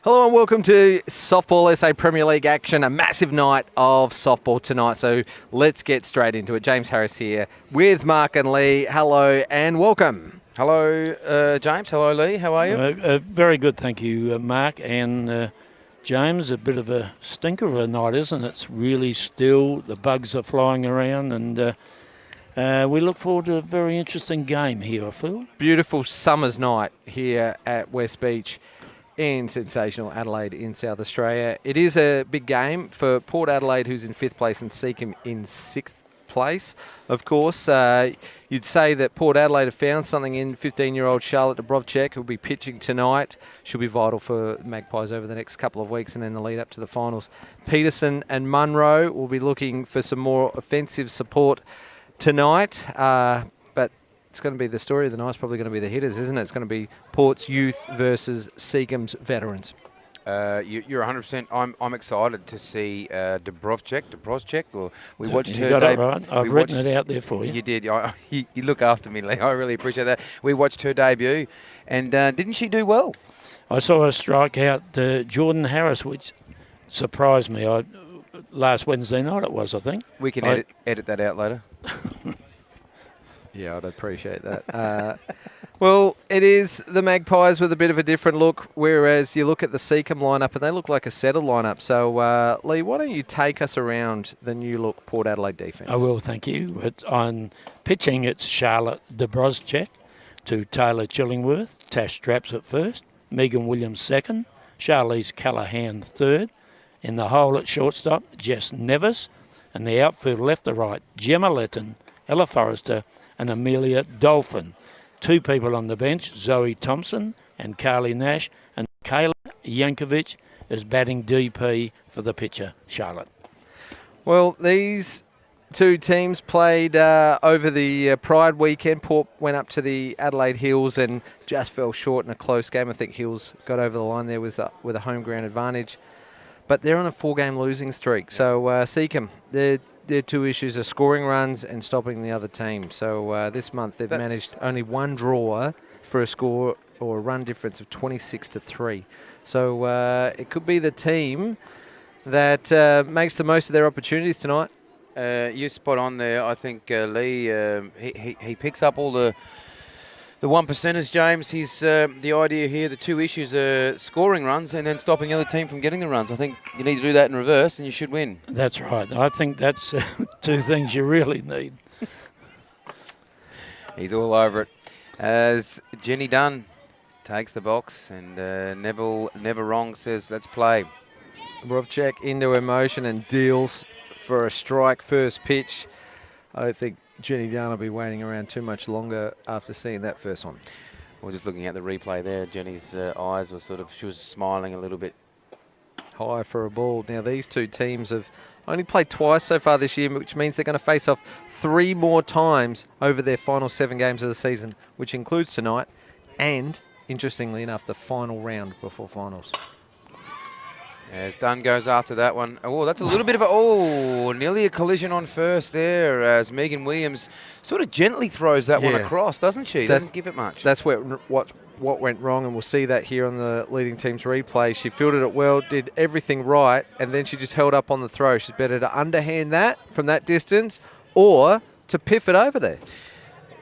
Hello and welcome to Softball SA Premier League action, a massive night of softball tonight. So let's get straight into it. James Harris here with Mark and Lee. Hello and welcome. Hello, James. Hello, Lee. How are you? Very good, thank you, Mark. And James, a bit of a stinker of a night, isn't it? It's really still. The bugs are flying around, and we look forward to a very interesting game here, I feel. Beautiful summer's night here at West Beach in sensational Adelaide in South Australia. It is a big game for Port Adelaide, who's in 5th place, and Seacombe in 6th place. Of course, you'd say that Port Adelaide have found something in 15-year-old Charlotte Dubrovcek, who'll be pitching tonight. She'll be vital for Magpies over the next couple of weeks and then the lead up to the finals. Peterson and Munro will be looking for some more offensive support tonight. But it's going to be the story of the night. It's probably going to be the hitters, isn't it? It's going to be Port's youth versus Seacombe's veterans. You're 100%. I'm excited to see Dubrovcek. Or we watched you her. got it right. I've written it out there for you. You did. You look after me, Lee. I really appreciate that. We watched her debut, and didn't she do well? I saw her strike out Jordan Harris, which surprised me. Last Wednesday night it was, I think. We can edit that out later. Yeah, I'd appreciate that. Well, it is the Magpies with a bit of a different look, whereas you look at the Seacombe lineup and they look like a settled lineup. So, Lee, why don't you take us around the new look Port Adelaide defence? I will, thank you. On pitching, it's Charlotte Dubrovcek to Taylor Chillingworth, Tash Straps at first, Megan Williams second, Charlize Callaghan third. In the hole at shortstop, Jess Nevis, and the outfield left to right, Gemma Letton, Ella Forrester, and Amelia Dolphin. Two people on the bench, Zoe Thompson and Carly Nash, and Kayla Yankovic is batting DP for the pitcher, Charlotte. Well, these two teams played over the Pride weekend. Port went up to the Adelaide Hills and just fell short in a close game. I think Hills got over the line there with a home ground advantage. But they're on a 4-game losing streak. So Seacombe, their two issues are scoring runs and stopping the other team. So this month they've managed only one draw for a score or a run difference of 26-3. So it could be the team that makes the most of their opportunities tonight. You're spot on there. I think Lee, he picks up all the 1%ers, James. He's the idea here, the two issues are scoring runs and then stopping the other team from getting the runs. I think you need to do that in reverse and you should win. That's right. I think that's two things you really need. He's all over it. As Jenny Dunn takes the box and Neville Never Wrong says, let's play. Dubrovcek into emotion and deals for a strike first pitch. I don't think Jenny Dunn will be waiting around too much longer after seeing that first one. We're just looking at the replay there. Jenny's eyes were she was smiling a little bit. High for a ball. Now, these two teams have only played twice so far this year, which means they're going to face off 3 more times over their final 7 games of the season, which includes tonight and, interestingly enough, the final round before finals. As Dunn goes after that one. Oh, that's a little bit of nearly a collision on first there as Megan Williams sort of gently throws that one across, doesn't she? Doesn't give it much. That's what went wrong, and we'll see that here on the leading team's replay. She fielded it well, did everything right, and then she just held up on the throw. She's better to underhand that from that distance or to piff it over there.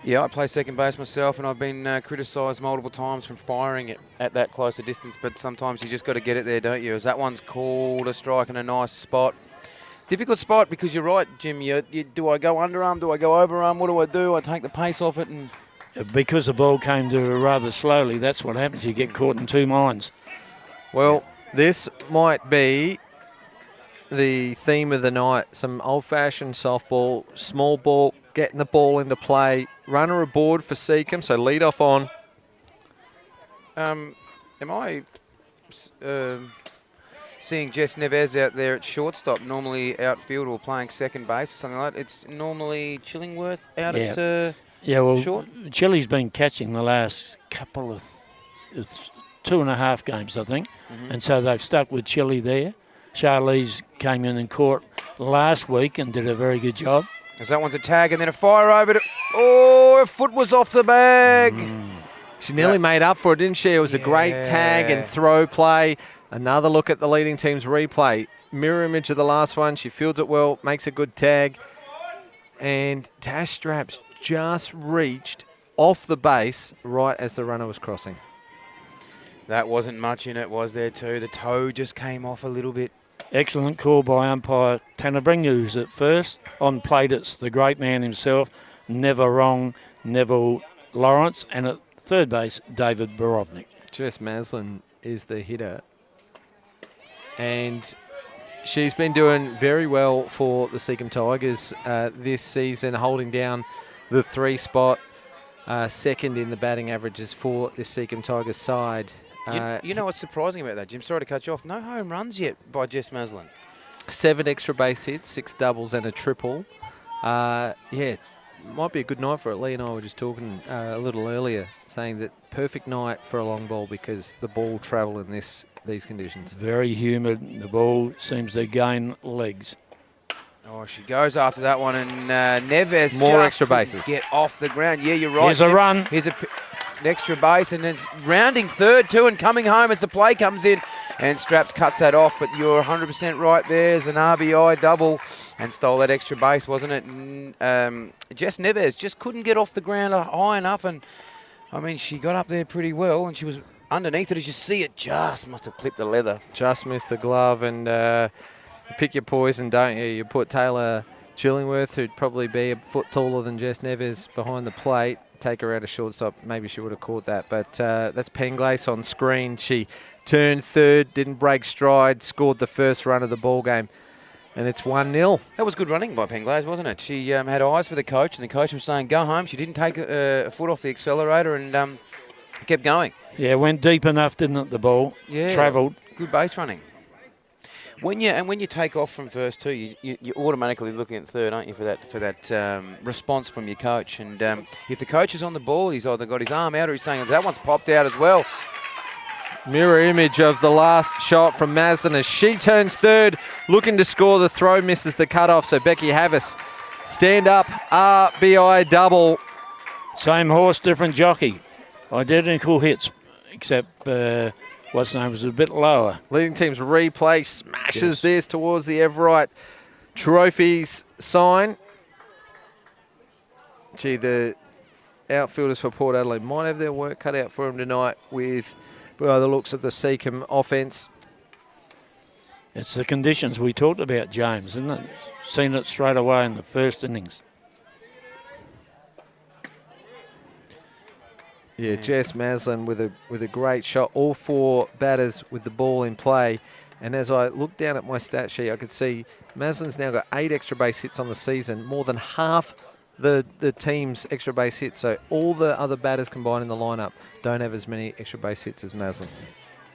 Yeah, I play second base myself, and I've been criticised multiple times from firing it at that closer distance, but sometimes you just got to get it there, don't you? As that one's called a strike in a nice spot. Difficult spot because you're right, Jim. Do I go underarm? Do I go overarm? What do? I take the pace off it. And because the ball came to her rather slowly, that's what happens. You get caught in two minds. Well, this might be the theme of the night. Some old-fashioned softball, small ball, getting the ball into play. Runner aboard for Seacombe, so lead off on. Am I seeing Jess Neves out there at shortstop, normally outfield or playing second base or something like that? It's normally Chillingworth out at short? Chilly's been catching the last couple of 2.5 games, I think, and so they've stuck with Chilly there. Charlize came in and caught last week and did a very good job. As that one's a tag and then a fire over to... Oh, her foot was off the bag. She nearly made up for it, didn't she? It was a great tag and throw play. Another look at the leading team's replay. Mirror image of the last one. She fields it well, makes a good tag. And Tash Straps just reached off the base right as the runner was crossing. That wasn't much in it, was there too? The toe just came off a little bit. Excellent call by umpire Tanabringus at first. On plate, it's the great man himself, never wrong, Neville Lawrence. And at third base, David Borovnik. Jess Maslin is the hitter. And she's been doing very well for the Seacombe Tigers this season, holding down the 3 spot, second in the batting averages for this Seacombe Tigers side. You know what's surprising about that, Jim? Sorry to cut you off. No home runs yet by Jess Maslin. 7 extra base hits, 6 doubles and a triple. Yeah, might be a good night for it. Lee and I were just talking a little earlier, saying that perfect night for a long ball because the ball travel in these conditions. Very humid. The ball seems to gain legs. Oh, she goes after that one, and Neves More just extra bases. Get off the ground. Yeah, you're right. Here's a run. Here's an extra base, and then rounding third too, and coming home as the play comes in, and Straps cuts that off. But you're 100% right. There's an RBI double, and stole that extra base, wasn't it? And, Jess Neves just couldn't get off the ground high enough, and I mean she got up there pretty well, and she was underneath it. As you see, it just must have clipped the leather. Just missed the glove, and pick your poison, don't you? You put Taylor Chillingworth, who'd probably be a foot taller than Jess Neves, behind the plate. Take her out of shortstop. Maybe she would have caught that. But that's Penglace on screen. She turned third, didn't break stride, scored the first run of the ball game, and it's 1-0. That was good running by Penglaze, wasn't it? She had eyes for the coach, and the coach was saying, go home. She didn't take a foot off the accelerator and kept going. Yeah, went deep enough, didn't it, the ball? Yeah. Travelled. Good base running. When you take off from first too, you're automatically looking at third, aren't you, for that response from your coach? And if the coach is on the ball, he's either got his arm out or he's saying that one's popped out as well. Mirror image of the last shot from Maslin as she turns third, looking to score. The throw misses the cutoff, so Becky Havis, stand up, RBI double. Same horse, different jockey. Identical hits, except what's name was a bit lower. Leading team's replay smashes this towards the Everett Trophies sign. Gee, the outfielders for Port Adelaide might have their work cut out for them tonight with by the looks of the Seacombe offence. It's the conditions we talked about, James, isn't it? Seen it straight away in the first innings. Yeah, Jess Maslin with a great shot. All 4 batters with the ball in play. And as I look down at my stat sheet, I could see Maslin's now got 8 extra base hits on the season, more than half the team's extra base hits. So all the other batters combined in the lineup don't have as many extra base hits as Maslin.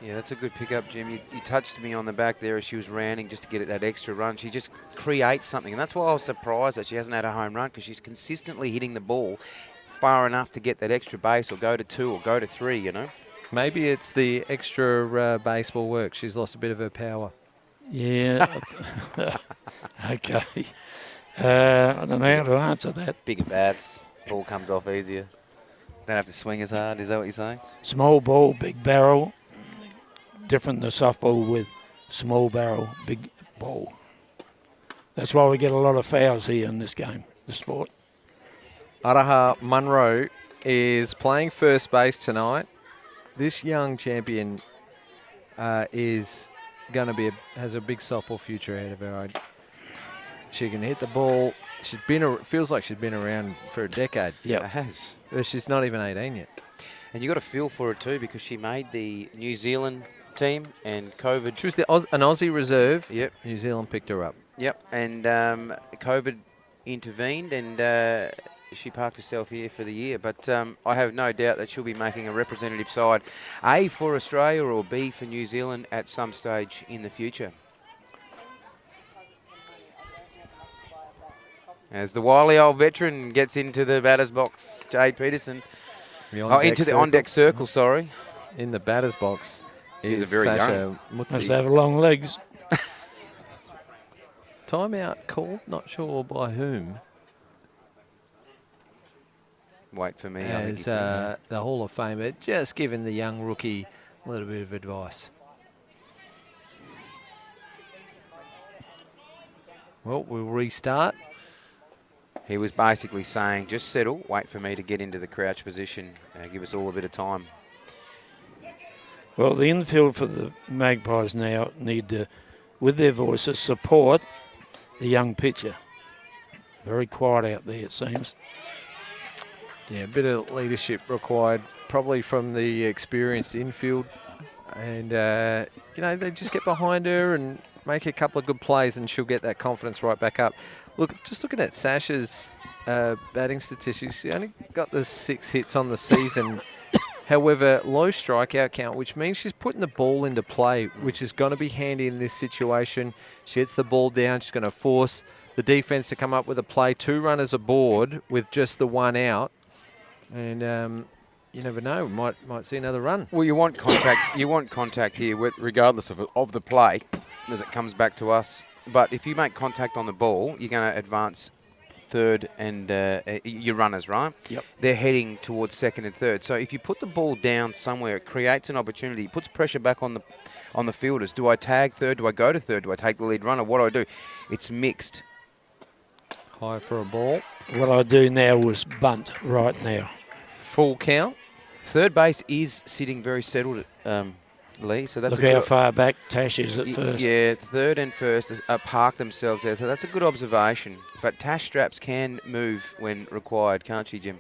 Yeah, that's a good pickup, Jim. You touched me on the back there as she was rounding just to get that extra run. She just creates something. And that's why I was surprised that she hasn't had a home run, because she's consistently hitting the ball far enough to get that extra base or go to 2 or go to 3, you know. Maybe it's the extra baseball work. She's lost a bit of her power. Yeah. Okay. I don't know how to answer that. Bigger bats, ball comes off easier. Don't have to swing as hard. Is that what you're saying? Small ball, big barrel. Different than softball with small barrel, big ball. That's why we get a lot of fouls here in this game, the sport. Araha Munro is playing first base tonight. This young champion is going to has a big softball future ahead of her. She can hit the ball. Feels like she's been around for a decade. Yeah, it has. She's not even 18 yet. And you got to feel for her too, because she made the New Zealand team, and COVID. She was an Aussie reserve. Yep. New Zealand picked her up. Yep. And COVID intervened, and she parked herself here for the year. But I have no doubt that she'll be making a representative side, A, for Australia, or B, for New Zealand at some stage in the future. As the wily old veteran gets into the batter's box, Jade Peterson. Into the on-deck circle, sorry. In the batter's box He's is a very Sasha young. must Mutsi. have long legs. Timeout called, not sure by whom. Wait for me. As the Hall of Famer just giving the young rookie a little bit of advice. Well, we'll restart. He was basically saying, just settle, wait for me to get into the crouch position, give us all a bit of time. Well, the infield for the Magpies now need to, with their voices, support the young pitcher. Very quiet out there, it seems. Yeah, a bit of leadership required, probably from the experienced infield. And, they just get behind her and make a couple of good plays and she'll get that confidence right back up. Look, just looking at Sasha's batting statistics, she only got the 6 hits on the season. However, low strikeout count, which means she's putting the ball into play, which is going to be handy in this situation. She hits the ball down. She's going to force the defense to come up with a play. 2 runners aboard with just the 1 out. And you never know, might see another run. Well, you want contact. You want contact here, regardless of the play, as it comes back to us. But if you make contact on the ball, you're going to advance third and your runners, right? Yep. They're heading towards second and third. So if you put the ball down somewhere, it creates an opportunity. It puts pressure back on the fielders. Do I tag third? Do I go to third? Do I take the lead runner? What do I do? It's mixed. High for a ball. What I do now is bunt right now. Full count. Third base is sitting very settled, Lee. So that's Look how far back Tash is at first. Yeah, third and first park themselves there. So that's a good observation. But Tash straps can move when required, can't she, Jim?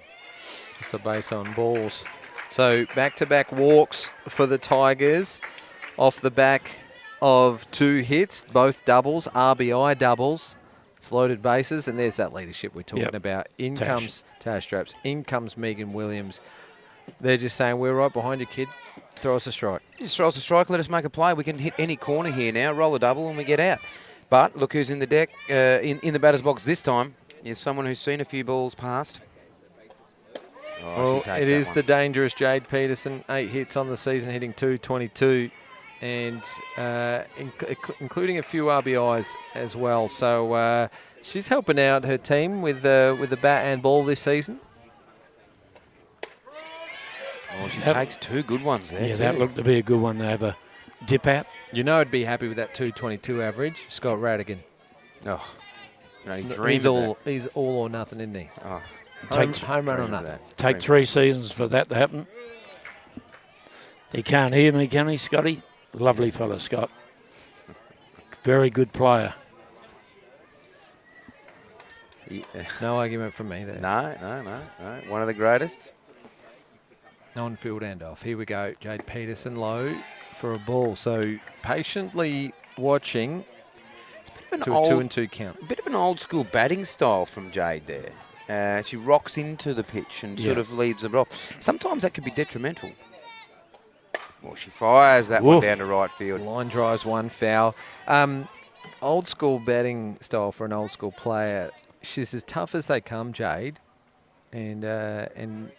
It's a base on balls. So back-to-back walks for the Tigers off the back of 2 hits, both doubles, RBI doubles. It's loaded bases, and there's that leadership we're talking about. In comes Tash Straps. In comes Megan Williams. They're just saying, we're right behind you, kid. Throw us a strike. Just throw us a strike, let us make a play. We can hit any corner here now, roll a double, and we get out. But look who's in the deck, in the batter's box this time. Is someone who's seen a few balls past. Well, it is the dangerous Jade Peterson. 8 hits on the season, hitting .222, and including a few RBIs as well. So she's helping out her team with the bat and ball this season. Oh, she takes 2 good ones there. Yeah, that looked to be a good one to have a dip at. You know I'd be happy with that .222 average. Scott Radigan. Oh, he's all or nothing, isn't he? Oh, home run or nothing. Take 3 seasons for that to happen. He can't hear me, can he, Scotty? Lovely fella, Scott. Very good player. Yeah. No argument from me there. No. One of the greatest. On-field end off. Here we go. Jade Peterson low for a ball. So patiently watching to a 2-2 count. A bit of an old school batting style from Jade there. She rocks into the pitch and sort of leaves the rock. Sometimes that could be detrimental. Well, she fires that one down to right field. Line drives, 1 foul. Old school batting style for an old school player. She's as tough as they come, Jade, and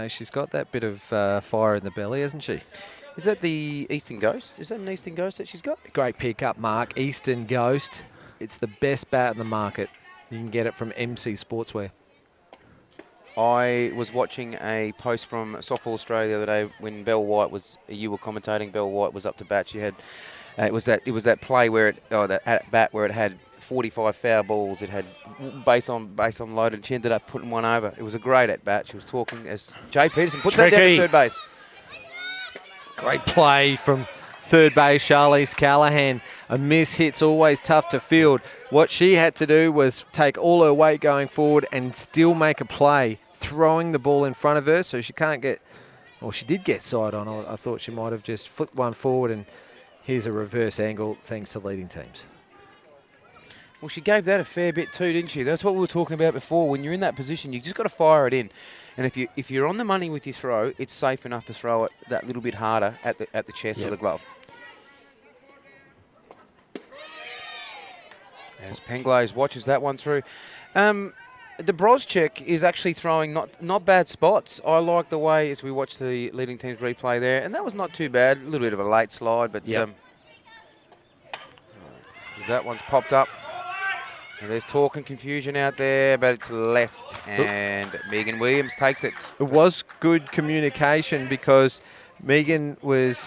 she's got that bit of fire in the belly, hasn't she? Is that the Eastern Ghost? Is that an Eastern Ghost that she's got? Great pick-up, Mark. Eastern Ghost. It's the best bat in the market. You can get it from MC Sportswear. I was watching a post from Softball Australia the other day when Belle White you were commentating. Belle White was up to bat. She had, it was that play where that at bat where it had 45 foul balls. It had base on loaded, and she ended up putting one over. It was a great at bat. She was talking as Jay Peterson puts that down to third base. Great play from third base, Charlize Callahan. A miss hit's always tough to field. What she had to do was take all her weight going forward and still make a play, throwing the ball in front of her, so she can't get, well, she did get side on. I thought she might have just flipped one forward, and here's a reverse angle thanks to leading teams. Well, she gave that a fair bit too, didn't she? That's what we were talking about before. When you're in that position, you just got to fire it in. And if you're on the money with your throw, it's safe enough to throw it that little bit harder at the chest or the glove. As Penglaze watches that one through. Dobrozchek is actually throwing not bad spots. I like the way as we watch the leading team's replay there, and that was not too bad. A little bit of a late slide, but as that one's popped up. And there's talk and confusion out there, but it's left, and Megan Williams takes it. It was good communication because Megan was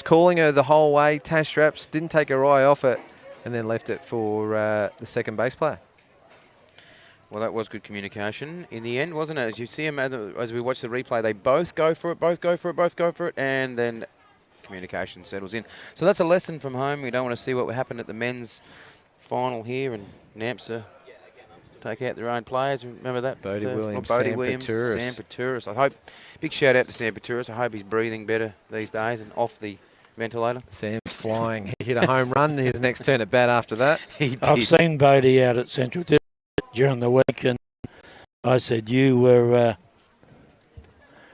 calling her the whole way. Tash Straps didn't take her eye off it, and then left it for the second base player. Well, that was good communication in the end, wasn't it? As you see them, as we watch the replay, they both go for it, and then communication settles in. So that's a lesson from home. We don't want to see what happened at the men's final here, and NAMPSA take out their own players. Remember that? Bodie Williams, Bodie Sam Williams, Paturis. Sam Paturis. I hope, big shout out to Sam Paturis. I hope he's breathing better these days and off the ventilator. Sam's flying. He hit a home run. His next turn at bat after that. He did. I've seen Bodie out at Central District during the week, and I said you were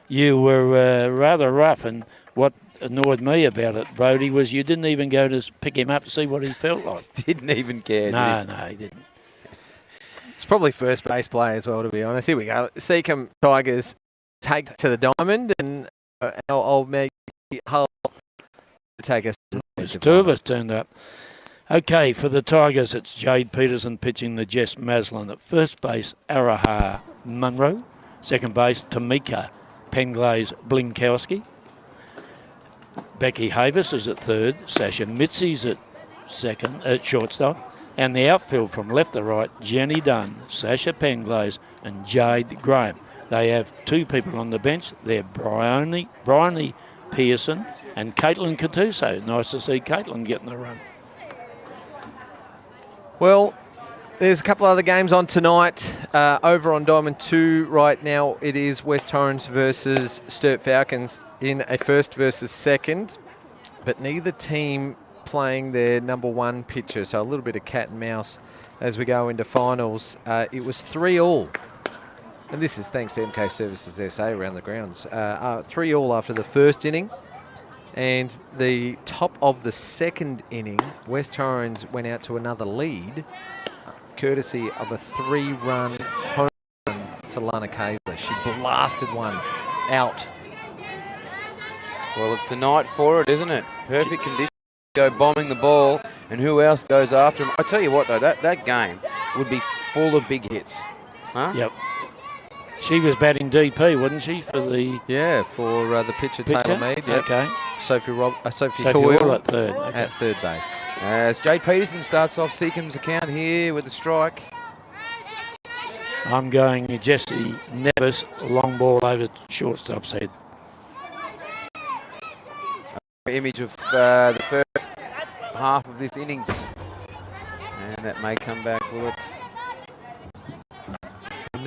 rather rough, and what annoyed me about it, Bodie, was you didn't even go to pick him up to see what he felt like. Didn't even care. No, he didn't. It's probably first base play as well, to be honest. Here we go. Seacombe Tigers take to the diamond, and I'll make Hull take us. There's two of us turned up. Okay, for the Tigers, it's Jade Peterson pitching the Jess Maslin at first base, Araha Munro. Second base, Tamika Penglaze Blinkowski. Becky Havis is at third. Sasha Mitzi's at shortstop. And the outfield from left to right, Jenny Dunn, Sasha Penglaze and Jade Graham. They have two people on the bench. They're Bryony Pearson and Caitlin Cattuso. Nice to see Caitlin getting the run. Well, there's a couple other games on tonight. Over on Diamond 2 right now, it is West Torrens versus Sturt Falcons in a first versus second. But neither team playing their number one pitcher, so a little bit of cat and mouse as we go into finals. It was 3-3. And this is thanks to MK Services SA around the grounds. 3-3 after the first inning. And the top of the second inning, West Torrens went out to another lead, courtesy of a 3-run home run to Lana Kaisley. She blasted one out. Well, it's the night for it, isn't it? Perfect conditions. Go bombing the ball, and who else goes after him? I tell you what, though, that game would be full of big hits. Huh? Yep. She was batting DP, wasn't she, for the... Yeah, for the pitcher Taylor Mead. Yep. Okay. Sophie Sophie Hoyle Hall at third. Okay. at third base. As Jade Peterson starts off Seacombe's account here with the strike. I'm going Jessie Nevis, long ball over shortstop's head. Image of the first half of this innings. And that may come back, will it?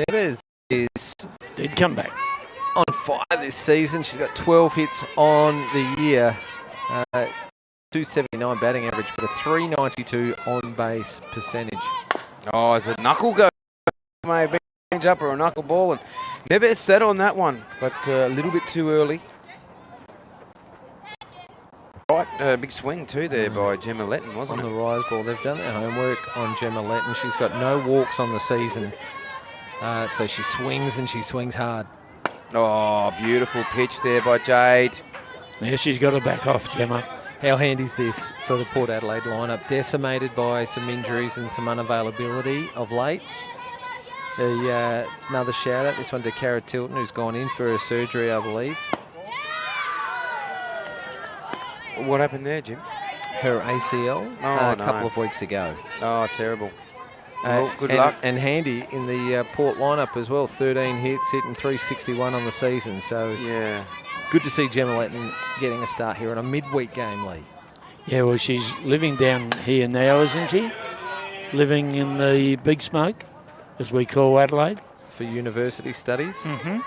Neves is Did come back. on fire this season. She's got 12 hits on the year. 279 batting average, but a 392 on-base percentage. Oh, is it knuckle go? Maybe change up or a knuckle ball, and never set on that one, but a little bit too early. Right, big swing too there by Gemma Letton, wasn't On it? the rise ball. They've done their homework on Gemma Letton. She's got no walks on the season, so she swings and she swings hard. Oh, beautiful pitch there by Jade. Yeah, she's got to back off, Gemma. How handy is this for the Port Adelaide lineup? Decimated by some injuries and some unavailability of late. Another shout out, this one to Cara Tilton, who's gone in for her surgery, I believe. What happened there, Jim? Her ACL a couple of weeks ago. Oh, terrible. Well, good luck. And handy in the Port lineup as well. 13 hits, hitting 361 on the season. So Yeah. good to see Gemma Letton getting a start here on a midweek game, Lee. Yeah, well, she's living down here now, isn't she? Living in the Big Smoke, as we call Adelaide. For university studies. Mm-hmm.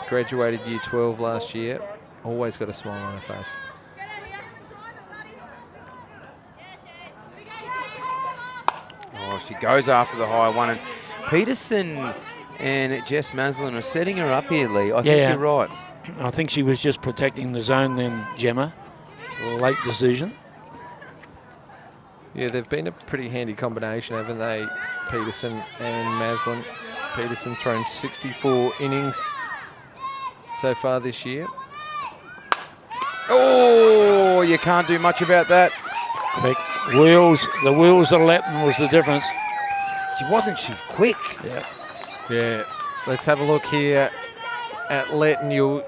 Graduated year 12 last year. Always got a smile on her face. Oh, she goes after the high one. And Peterson and Jess Maslin are setting her up here, Lee. I think you're right. I think she was just protecting the zone then, Gemma. Late decision. Yeah, they've been a pretty handy combination, haven't they, Peterson and Maslin? Peterson thrown 64 innings so far this year. Oh, you can't do much about that. Quick. The wheels of Latin was the difference. She quick? Yeah. Yeah, let's have a look here at Letton. You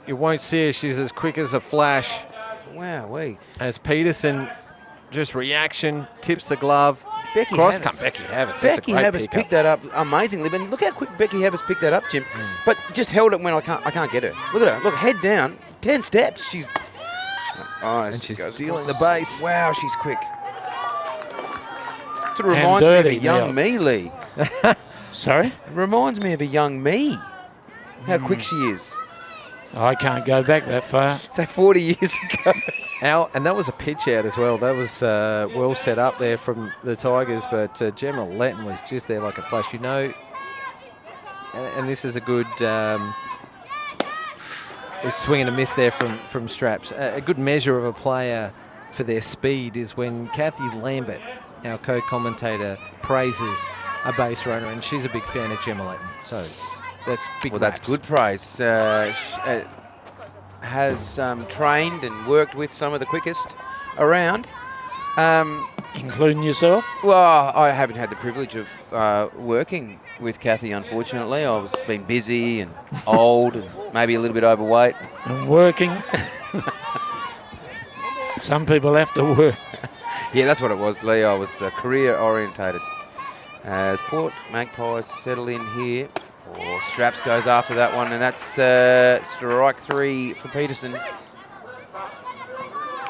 won't see her. She's as quick as a flash. Wow, As Peterson just reaction, tips the glove. Becky Cross Havas. come Becky Havas. Becky That's a Havas great picked that up amazingly, but look how quick Becky Havas picked that up, Jim. But just held it when I can't get her. Look at her. Look, head down, 10 steps. She's And she's stealing the base. Wow, she's quick. It reminds me of a young me, Lee. Sorry? It reminds me of a young me. How quick she is. I can't go back that far. So 40 years ago. And that was a pitch out as well. That was well set up there from the Tigers, but Gemma Letton was just there like a flash. You know, and this is a good swing and a miss there from Straps. A good measure of a player for their speed is when Kathy Lambert, our co-commentator, praises a base runner, and she's a big fan of Gemma Letton. So that's big. Well, that's good praise. Has trained and worked with some of the quickest around. Including yourself? Well, I haven't had the privilege of working with Kathy, unfortunately. I've been busy and old and maybe a little bit overweight. And working. Some people have to work. Yeah, that's what it was, Lee. I was career orientated. As Port Magpies settle in here. Straps goes after that one, and that's strike 3 for Peterson.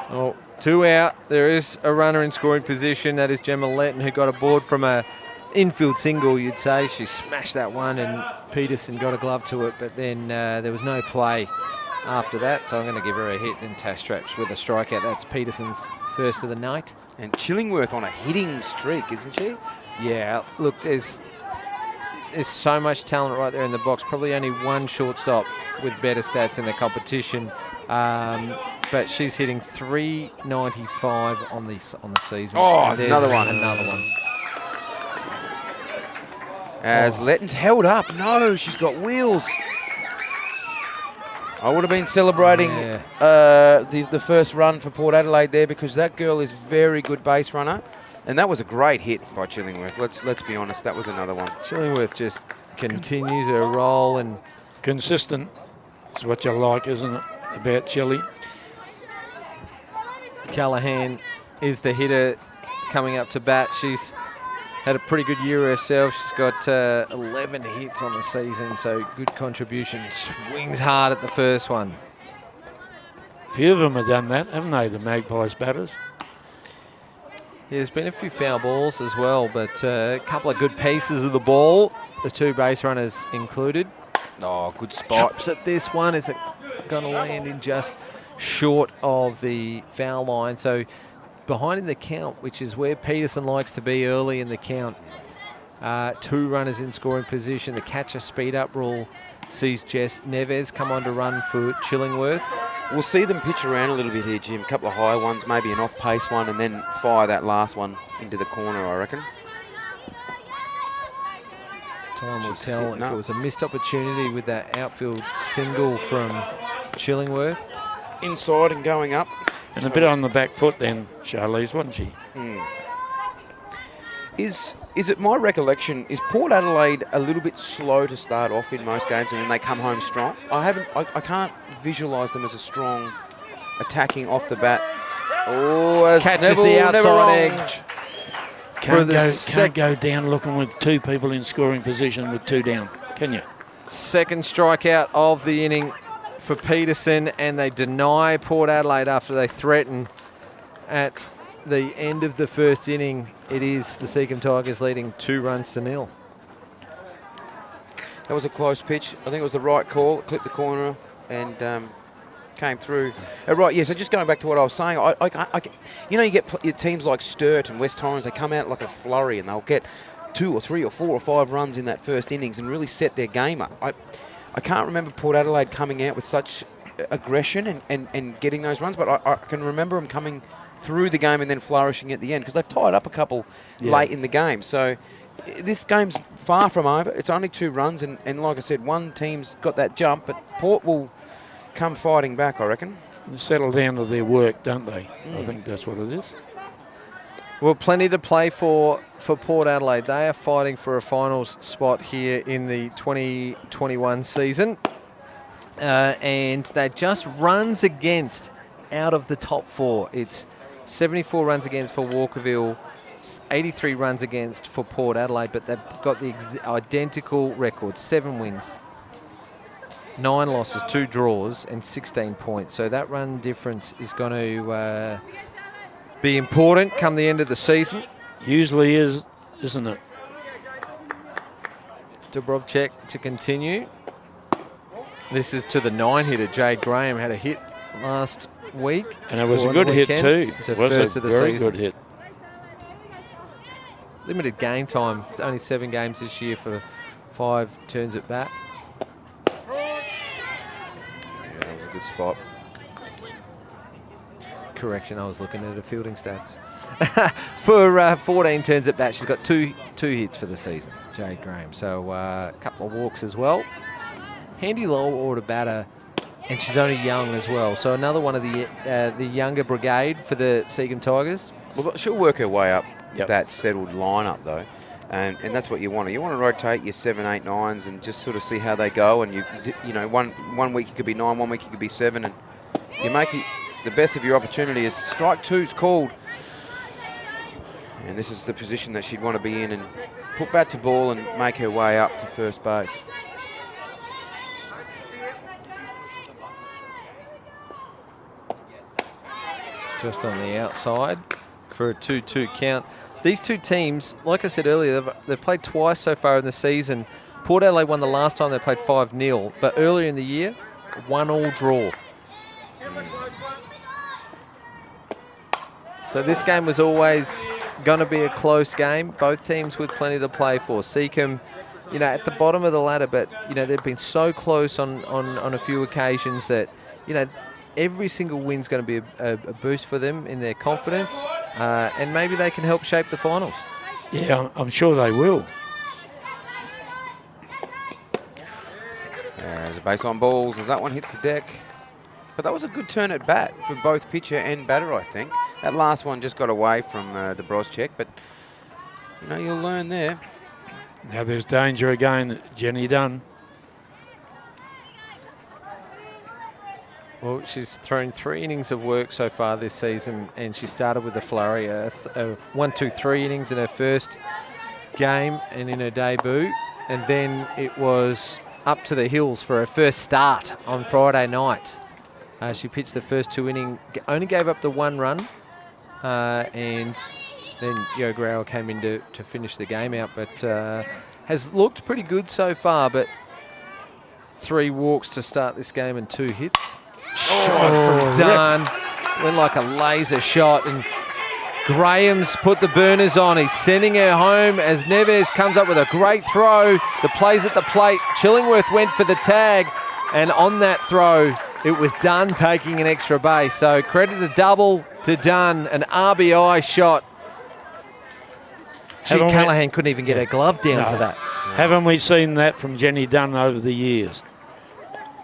Oh, 2 out. There is a runner in scoring position. That is Gemma Letton, who got a board from a infield single, you'd say. She smashed that one, and Peterson got a glove to it, but then there was no play after that, so I'm going to give her a hit, and Tash Straps with a strikeout. That's Peterson's first of the night. And Chillingworth on a hitting streak, isn't she? Yeah, look, there's so much talent right there in the box. Probably only one shortstop with better stats in the competition, but she's hitting .395 on the season. Oh, Another one. As Letton's held up. No, she's got wheels. I would have been celebrating the first run for Port Adelaide there, because that girl is very good base runner. And that was a great hit by Chillingworth. Let's be honest, that was another one. Chillingworth just continues her roll, and Consistent is what you like, isn't it, about Chilly? Callahan is the hitter coming up to bat. She's had a pretty good year herself. She's got 11 hits on the season, so good contribution. Swings hard at the first one. A few of them have done that, haven't they, the Magpies batters? Yeah, there's been a few foul balls as well, but a couple of good pieces of the ball, the 2 base runners included. Oh, good spot. Chops at this one. Is it going to land in just short of the foul line? So behind in the count, which is where Peterson likes to be early in the count. 2 runners in scoring position. The catcher speed up rule sees Jess Neves come on to run for Chillingworth. We'll see them pitch around a little bit here, Jim. A couple of high ones, maybe an off-pace one, and then fire that last one into the corner, I reckon. Time will Just tell if sitting up. it was a missed opportunity with that outfield single from Chillingworth. Inside and going up. And a bit on the back foot then, Charlize, wasn't she? Is it my recollection, is Port Adelaide a little bit slow to start off in most games and then they come home strong? I can't visualise them as a strong attacking off the bat. Oh, as Catches Neville, the outside Neville. edge. Can't go down looking with 2 people in scoring position with 2 down, can you? Second strikeout of the inning for Peterson, and they deny Port Adelaide after they threaten at the end of the first inning. It is the Seacombe Tigers leading 2-0. That was a close pitch. I think it was the right call. It clipped the corner and came through. Right, yeah, so just going back to what I was saying, you know, you get teams like Sturt and West Torrens, they come out like a flurry and they'll get 2 or 3 or 4 or 5 runs in that first innings and really set their game up. I can't remember Port Adelaide coming out with such aggression and getting those runs, but I can remember them coming through the game and then flourishing at the end, because they've tied up a couple late in the game. So this game's far from over. It's only 2 runs, and like I said, one team's got that jump, but Port will come fighting back, I reckon. They settle down to their work, don't they? I think that's what it is. Well, plenty to play for Port Adelaide. They are fighting for a finals spot here in the 2021 season. And they're just runs against out of the top 4. It's 74 runs against for Walkerville, 83 runs against for Port Adelaide, but they've got the identical record, 7 wins, 9 losses, 2 draws, and 16 points. So that run difference is going to be important come the end of the season. Usually is, isn't it? Dubrovcek to continue. This is to the 9 hitter. Jade Graham had a hit last week. And it was a or good on the hit weekend. too. It was It a was first a of the very season. good hit. Limited game time. It's only 7 games this year for 5 turns at bat. Yeah, that was a good spot. Correction, I was looking at the fielding stats. For 14 turns at bat, she's got two hits for the season, Jade Graham. So a couple of walks as well. Handy low order batter, and she's only young as well. So another one of the younger brigade for the Seacombe Tigers. Well, she'll work her way up Yep. that settled lineup, though. And that's what you want. You want to rotate your 7, 8, 9s and just sort of see how they go. And you know, one week you could be 9, 1 week you could be 7, and you make the best of your opportunity. As strike 2's called, and this is the position that she'd want to be in, and put bat to ball and make her way up to first base. Just on the outside for a 2-2 count. These two teams, like I said earlier, they've played twice so far in the season. Port Adelaide won the last time they played 5-0, but earlier in the year, 1-1 draw. So this game was always going to be a close game. Both teams with plenty to play for. Seacombe, you know, at the bottom of the ladder, but, you know, they've been so close on a few occasions that, you know, every single win's going to be a boost for them in their confidence, and maybe they can help shape the finals. Yeah, I'm sure they will. There's a base on balls as that one hits the deck. But that was a good turn at bat for both pitcher and batter, I think. That last one just got away from Dubrovcek, but, you know, you'll learn there. Now there's danger again, Jenny Dunn. Well, she's thrown 3 innings of work so far this season, and she started with a flurry, 1-2-3 innings in her first game and in her debut, and then it was up to the hills for her first start on Friday night. She pitched the first 2 innings, only gave up the 1 run, and then Yo Grauer came in to finish the game out, but has looked pretty good so far, but 3 walks to start this game and 2 hits. Shot from Dunn, went like a laser shot, and Graham's put the burners on. He's sending her home as Neves comes up with a great throw. The plays at the plate. Chillingworth went for the tag, and on that throw, it was Dunn taking an extra base. So credit a double to Dunn, an RBI shot. Gee, Callahan couldn't even get her glove down for that. Haven't we seen that from Jenny Dunn over the years?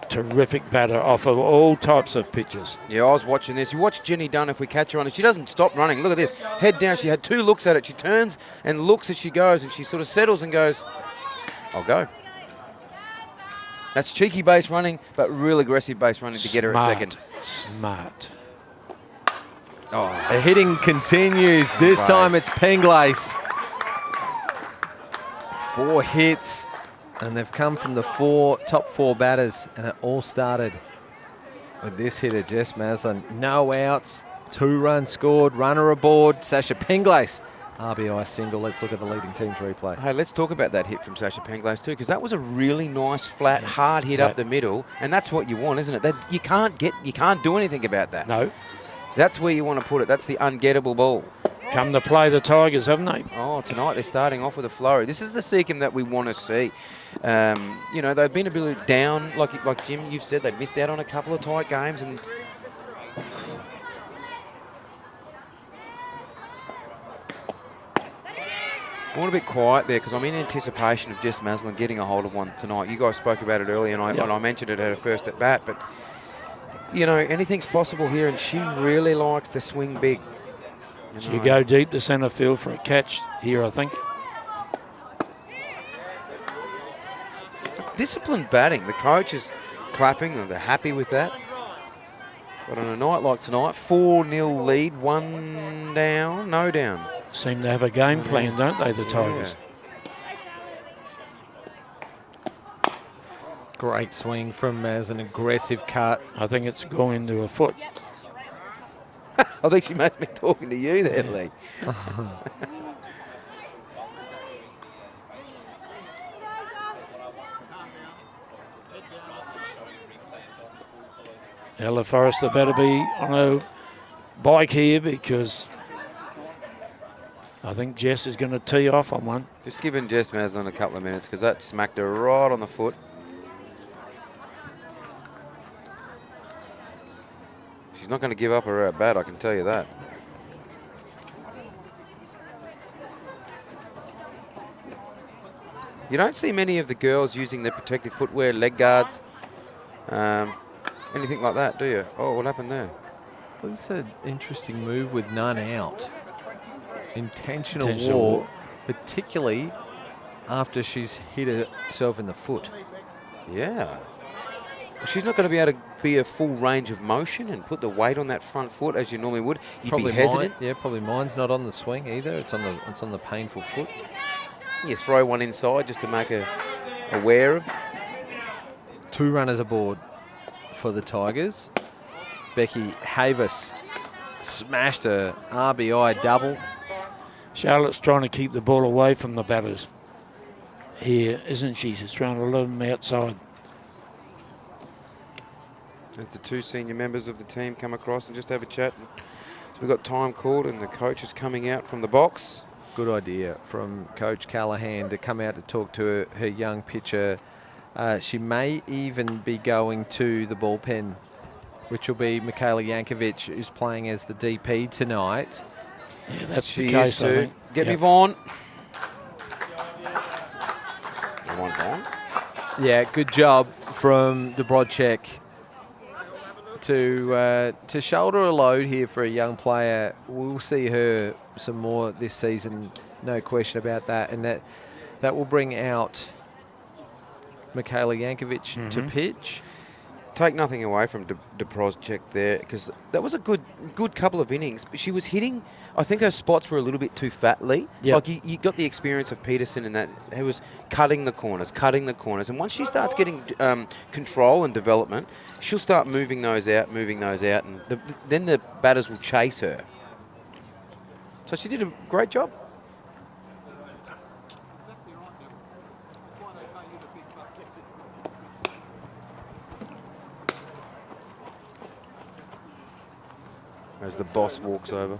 Terrific batter off of all types of pitches. Yeah, I was watching this. You watch Jenny Dunn if we catch her on it. She doesn't stop running. Look at this. Head down. She had 2 looks at it. She turns and looks as she goes, and she sort of settles and goes, I'll go. That's cheeky base running, but real aggressive base running to get her at second. Smart. Oh, The hitting continues. This time it's Penglace. 4 hits. And they've come from the top four batters, and it all started with this hitter, Jess Maslin. No outs, 2 runs scored, runner aboard, Sasha Penglace. RBI single. Let's look at the leading team's replay. Hey, let's talk about that hit from Sasha Penglace too, because that was a really nice, flat, hard hit up the middle, and that's what you want, isn't it? That you can't do anything about that. No. That's where you want to put it. That's the ungettable ball. Come to play the Tigers, haven't they? Oh, tonight they're starting off with a flurry. This is the Seacombe that we want to see. You know, they've been a bit down, like Jim, you've said, they've missed out on a couple of tight games, and I want a bit quiet there because I'm in anticipation of Jess Maslin getting a hold of one tonight. You guys spoke about it earlier, and I mentioned it at her first at bat, but you know, anything's possible here, and she really likes to swing big. She'll go deep to centre field for a catch here, I think. Disciplined batting. The coach is clapping, and they're happy with that. But on a night like tonight, 4-0 lead, 1 down, no down. Seem to have a game plan, don't they, the Tigers? Great swing from Maz, an aggressive cut. I think it's going to a foot. I think she must be talking to you there, Lee. Ella Forrester better be on a bike here because I think Jess is going to tee off on one. Just giving Jess Maslin a couple of minutes because that smacked her right on the foot. She's not going to give up her at bat, I can tell you that. You don't see many of the girls using their protective footwear, leg guards, anything like that, do you? Oh, what happened there? Well, it's an interesting move with none out. Intentional Intentional walk, particularly after she's hit herself in the foot. Yeah. She's not going to be able to be a full range of motion and put the weight on that front foot as you normally would. You'd be hesitant. Probably mine's not on the swing either. It's on the painful foot. You throw one inside just to make her aware of. 2 runners aboard for the Tigers. Becky Havis smashed a RBI double. Charlotte's trying to keep the ball away from the batters here, isn't she? She's trying to let them outside. As the 2 senior members of the team come across and just have a chat. So we've got time called and the coach is coming out from the box. Good idea from Coach Callahan to come out to talk to her young pitcher. She may even be going to the bullpen, which will be Michaela Yankovic, who's playing as the DP tonight. Yeah, that's She the case, is I to think. get me Yep. Vaughn. You want Vaughn? Yeah, good job from Dobrocek to shoulder a load here for a young player. We'll see her some more this season, no question about that. And that will bring out Michaela Yankovic to pitch. Take nothing away from Dobrocek there because that was a good couple of innings. But she was hitting, I think her spots were a little bit too fat, Lee. Yep. Like you got the experience of Peterson in that he was cutting the corners. And once she starts getting control and development, she'll start moving those out, and then the batters will chase her. So she did a great job. As the boss walks over.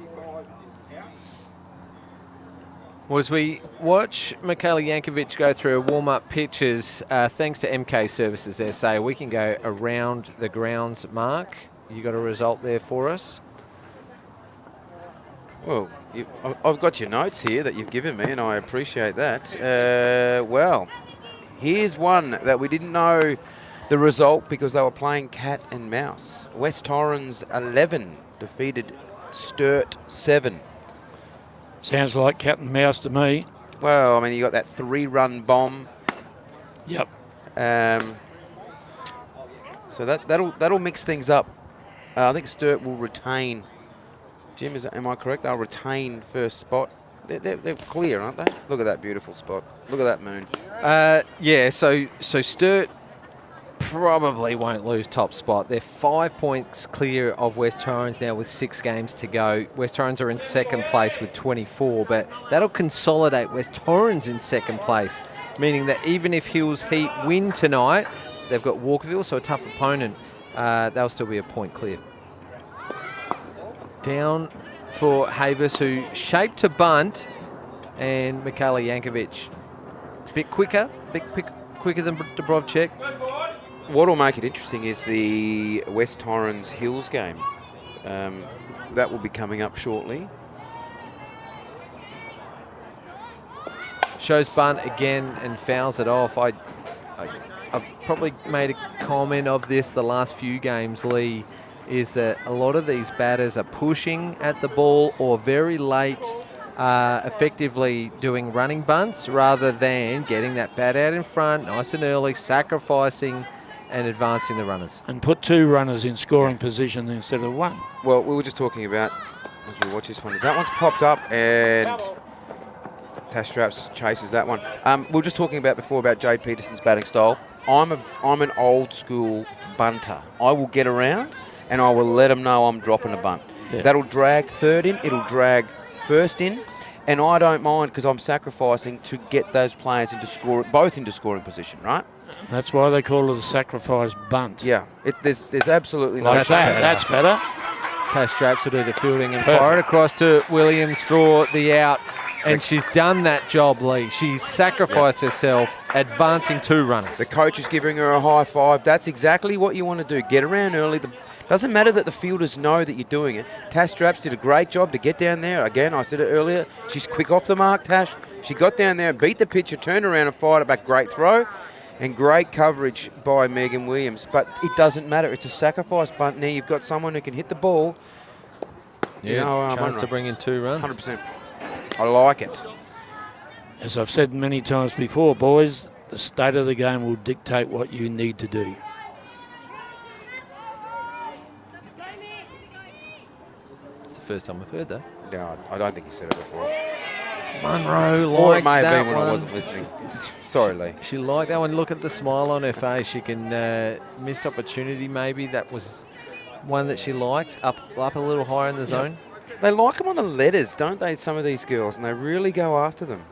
Well, as we watch Michaela Yankovic go through her warm-up pitches, thanks to MK Services SA, we can go around the grounds. Mark, you got a result there for us? Well, I've got your notes here that you've given me, and I appreciate that. Well, here's one that we didn't know the result because they were playing cat and mouse. West Torrens 11 defeated Sturt 7. Sounds like cat and mouse to me. Well, I mean, you got that 3-run bomb. Yep. So that'll mix things up. I think Sturt will retain. Jim, am I correct? They'll retain first spot. They're clear, aren't they? Look at that beautiful spot. Look at that moon. Yeah, so Sturt probably won't lose top spot. They're 5 points clear of West Torrens now with 6 games to go. West Torrens are in second place with 24, but that'll consolidate West Torrens in second place, meaning that even if Hills Heat win tonight, they've got Walkerville, so a tough opponent. They'll still be a point clear. Down for Havis, who shaped to bunt, and Michaela Yankovic. Bit quicker than Dobrocek. What will make it interesting is the West Torrens Hills game. That will be coming up shortly. Shows bunt again and fouls it off. I've probably made a comment of this the last few games, Lee, is that a lot of these batters are pushing at the ball or very late effectively doing running bunts rather than getting that bat out in front, nice and early, sacrificing and advancing the runners. And put 2 runners in scoring position instead of 1. Well, we were just talking about, as we watch this one, that one's popped up and Tash Straps chases that one. We were just talking about before about Jade Peterson's batting style. I'm an old school bunter. I will get around and I will let them know I'm dropping a bunt. Yeah. That'll drag third in, it'll drag first in, and I don't mind because I'm sacrificing to get those players both into scoring position, right? That's why they call it a sacrifice bunt. Yeah, there's absolutely no... Like that. That's better. Tash Straps will do the fielding and Perfect. fire it across to Williams for the out. And she's done that job, Lee. She's sacrificed herself, advancing 2 runners. The coach is giving her a high five. That's exactly what you want to do. Get around early. Doesn't matter that the fielders know that you're doing it. Tash Straps did a great job to get down there. Again, I said it earlier. She's quick off the mark, Tash. She got down there and beat the pitcher, turned around and fired it back. Great throw and great coverage by Megan Williams. But it doesn't matter. It's a sacrifice bunt. Now you've got someone who can hit the ball. Yeah, chance to bring in 2 runs. 100%. I like it. As I've said many times before, boys, the state of the game will dictate what you need to do. It's the first time I've heard that. No, I don't think you said it before. Munro Or liked it may have that been when one. I wasn't listening. Sorry, Lee. She liked that one. Look at the smile on her face. She can missed opportunity maybe. That was one that she liked. Up a little higher in the zone. They like them on the letters, don't they, some of these girls? And they really go after them.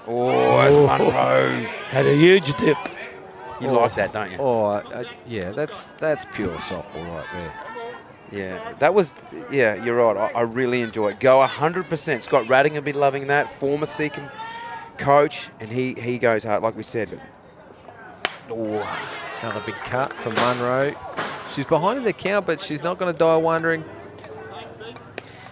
Oh, that's Munro. Had a huge dip. You like that, don't you? Yeah, that's pure softball right there. Yeah, that was, yeah, you're right. I really enjoy it. Go 100%. Scott Radding will be loving that, former Seacombe coach, and he goes hard, like we said. Another big cut from Munro. She's behind in the count, but she's not going to die wondering.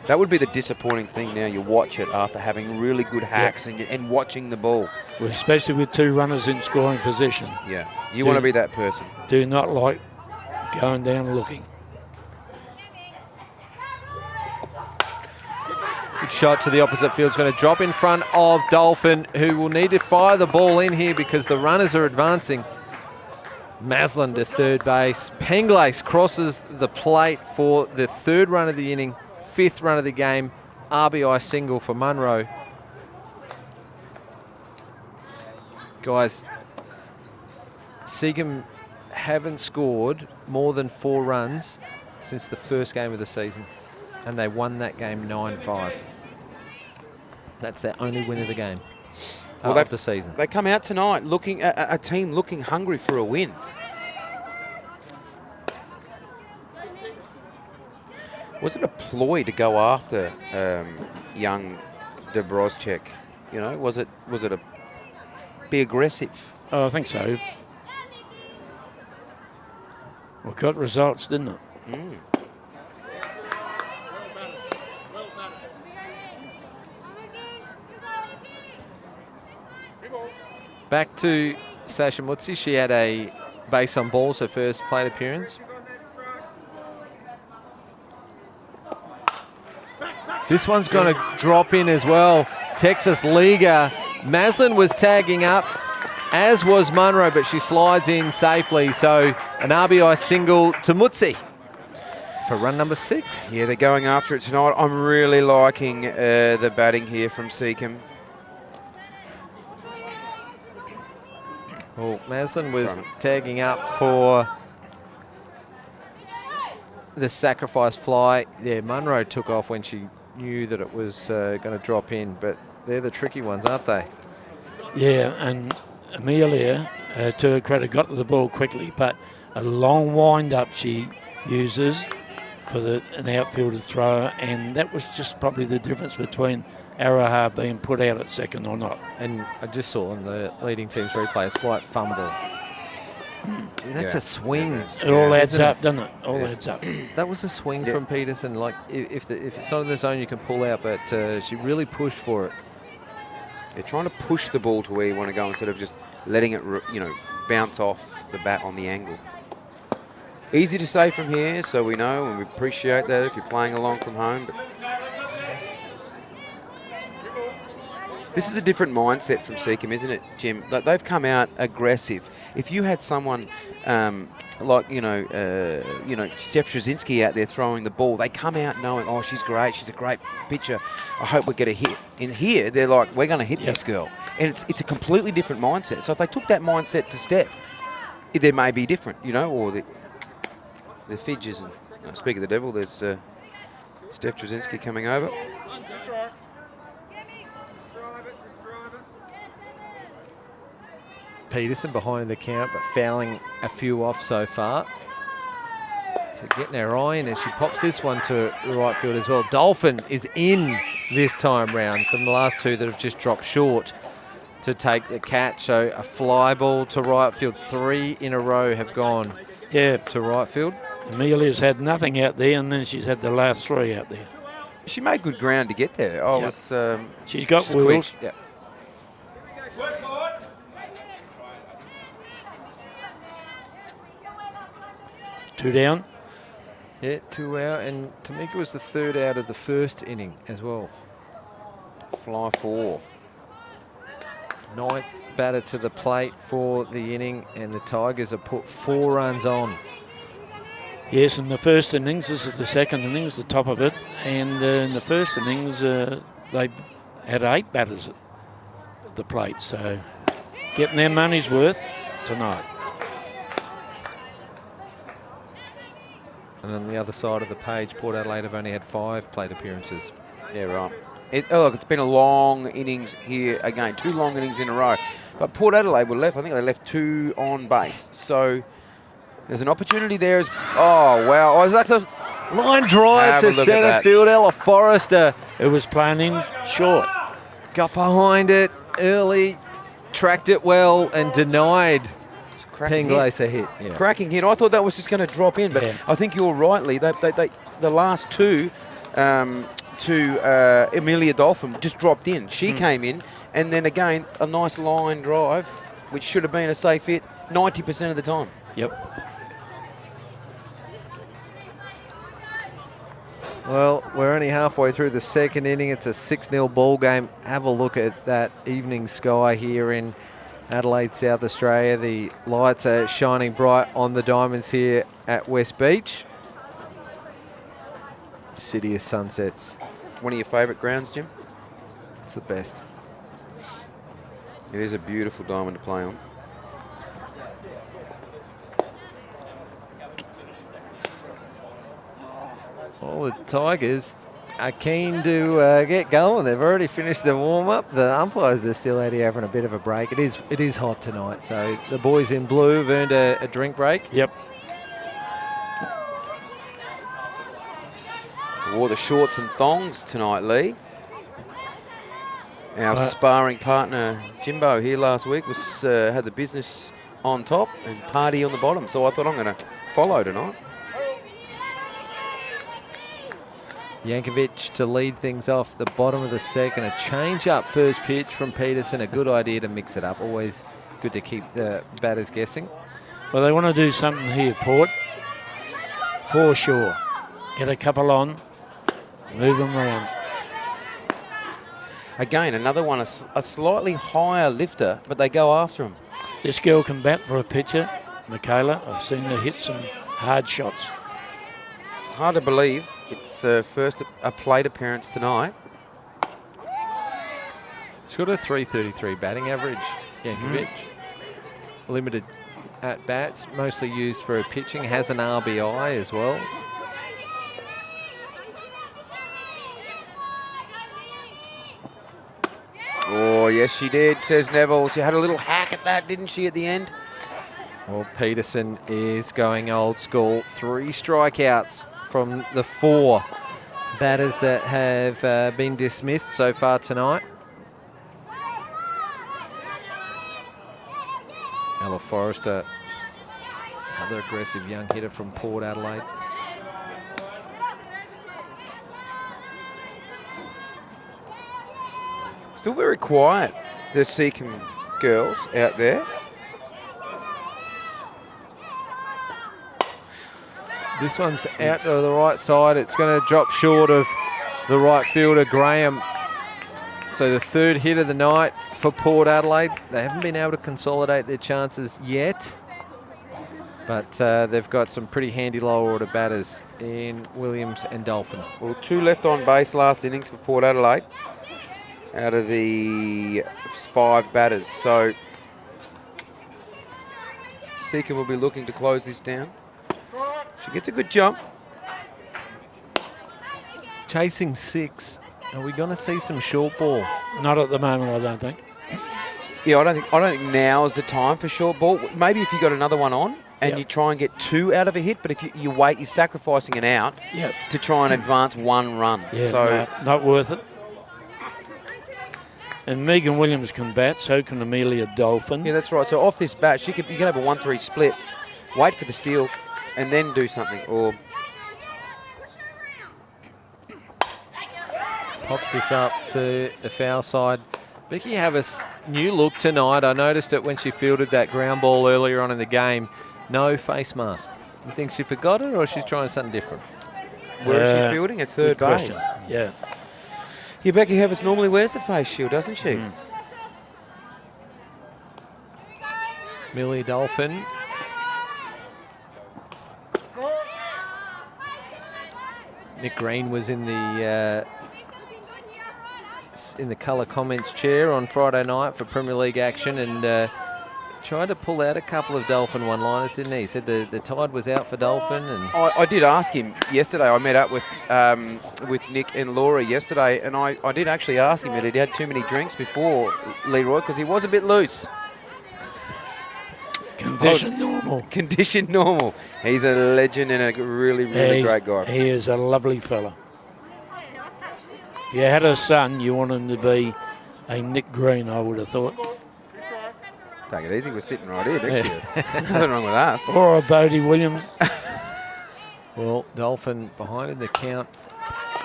That would be the disappointing thing now. You watch it after having really good hacks and watching the ball. Well, especially with 2 runners in scoring position. Yeah, you want to be that person. Do not like going down looking. Good shot to the opposite field. It's going to drop in front of Dolphin, who will need to fire the ball in here because the runners are advancing. Maslin to third base. Penglace crosses the plate for the 3rd run of the inning, 5th run of the game. RBI single for Munro. Guys, Seacombe haven't scored more than 4 runs since the first game of the season, and they won that game 9-5. That's their only win of the game of the season. They come out tonight looking at a team looking hungry for a win. Was it a ploy to go after young Dobrozchek? You know, was it be aggressive? Oh, I think so. Well, got results, didn't it? Mm. Back to Sasha Mutsi. She had a base on balls, her first plate appearance. This one's going to drop in as well. Texas Liga. Maslin was tagging up, as was Munro, but she slides in safely. So an RBI single to Mutsi for run number 6. Yeah, they're going after it tonight. I'm really liking the batting here from Seacombe. Well, Maslin was tagging up for the sacrifice fly. Yeah, Munro took off when she knew that it was going to drop in, but they're the tricky ones, aren't they? Yeah, and Amelia, to her credit, got to the ball quickly, but a long wind-up she uses for an outfielder thrower, and that was just probably the difference between Araha being put out at second or not. And I just saw on the leading team's replay a slight fumble. That's a swing. It all adds isn't up, doesn't it? All adds up. That was a swing from Peterson. Like if it's not in the zone, you can pull out, but she really pushed for it. They're trying to push the ball to where you want to go instead of just letting it, bounce off the bat on the angle. Easy to say from here, so we know, and we appreciate that if you're playing along from home. But This is a different mindset from Seacombe, isn't it, Jim? Like, they've come out aggressive. If you had someone like, Steph Trzynski out there throwing the ball, they come out knowing, oh, she's great, she's a great pitcher. I hope we get a hit. In here, they're like, we're going to hit this girl. And it's a completely different mindset. So if they took that mindset to Steph, there may be different, or the Fidges. And speak of the devil, there's Steph Trzynski coming over. Peterson behind the count, but fouling a few off so far. So getting her eye in as she pops this one to the right field as well. Dolphin is in this time round from the last two that have just dropped short to take the catch. So a fly ball to right field. 3 in a row have gone to right field. Amelia's had nothing out there, and then she's had the last 3 out there. She made good ground to get there. She's got wheels. Yep. 2 down. Yeah, 2 out, and Tamika was the 3rd out of the first inning as well. Fly 4. 9th batter to the plate for the inning, and the Tigers have put 4 runs on. Yes, in the first innings, this is the second innings, the top of it, and in the first innings they had 8 batters at the plate, so getting their money's worth tonight. And on the other side of the page, Port Adelaide have only had 5 plate appearances. Yeah, right. It's been a long innings here again, 2 long innings in a row. But Port Adelaide were left, I think they left 2 on base. So there's an opportunity there. Oh, wow. Oh, is that the line drive to centre field? Ella Forrester. It was playing in short. Got behind it early, tracked it well, and denied Penglace a hit. Yeah. Cracking hit. I thought that was just going to drop in, but I think you're rightly. The last 2 to Amelia Dolphin just dropped in. She came in, and then again a nice line drive, which should have been a safe hit 90% of the time. Yep. Well, we're only halfway through the second inning. It's a 6-0 ball game. Have a look at that evening sky here in Adelaide, South Australia. The lights are shining bright on the diamonds here at West Beach. City of Sunsets. One of your favourite grounds, Jim? It's the best. It is a beautiful diamond to play on. Well, the Tigers are keen to get going. They've already finished their warm-up. The umpires are still out here having a bit of a break. It is hot tonight, so the boys in blue have earned a drink break. Yep. Wore the shorts and thongs tonight, Lee. Our sparring partner Jimbo here last week was had the business on top and party on the bottom, so I thought I'm going to follow tonight. Yankovic to lead things off the bottom of the second. A change-up first pitch from Peterson. A good idea to mix it up. Always good to keep the batters guessing. Well, they want to do something here, Port, for sure. Get a couple on, move them around. Again, another one, a slightly higher lifter, but they go after him. This girl can bat for a pitcher, Michaela. I've seen her hit some hard shots. It's hard to believe. It's first a plate appearance tonight. She's got a 333 batting average, Yankovic. Limited at bats, mostly used for her pitching. Has an RBI as well. Oh, yes, she did, says Neville. She had a little hack at that, didn't she, at the end? Well, Peterson is going old school. 3 strikeouts from the 4 batters that have been dismissed so far tonight. Ella Forrester, another aggressive young hitter from Port Adelaide. Still very quiet, the Seacombe girls out there. This one's out to the right side. It's going to drop short of the right fielder, Graham. So the third hit of the night for Port Adelaide. They haven't been able to consolidate their chances yet, but they've got some pretty handy lower order batters in Williams and Dolphin. Well, 2 left on base last innings for Port Adelaide out of the 5 batters. So Seacombe will be looking to close this down. She gets a good jump. Chasing 6. Are we going to see some short ball? Not at the moment, I don't think. Yeah, I don't think now is the time for short ball. Maybe if you got another one on and you try and get 2 out of a hit, but if you wait, you're sacrificing an out to try and advance 1 run. Yeah, so no, not worth it. And Megan Williams can bat, so can Amelia Dolphin. yeah, that's right. So off this bat, you can have a 1-3 split, wait for the steal, and then do something. Or Pops this up to the foul side. Becky Havas, new look tonight. I noticed it when she fielded that ground ball earlier on in the game. No face mask. You think she forgot it, or she's trying something different? where is she fielding? At third Good base. question. Yeah. Yeah, Becky Havas normally wears the face shield, doesn't she? Millie Dolphin. Nick Green was in the colour comments chair on Friday night for Premier League action and tried to pull out a couple of Dolphin one-liners, didn't he? He said the tide was out for Dolphin. And I did ask him yesterday. I met up with Nick and Laura yesterday, and I did actually ask him that he'd had too many drinks before Leroy because he was a bit loose. Condition normal. Condition normal. He's a legend and a really, really great guy. He is a lovely fella. If you had a son, you want him to be a Nick Green, I would have thought. Take it easy. We're sitting right here next to you. Nothing wrong with us. Or a Bodie Williams. well, Dolphin behind in the count.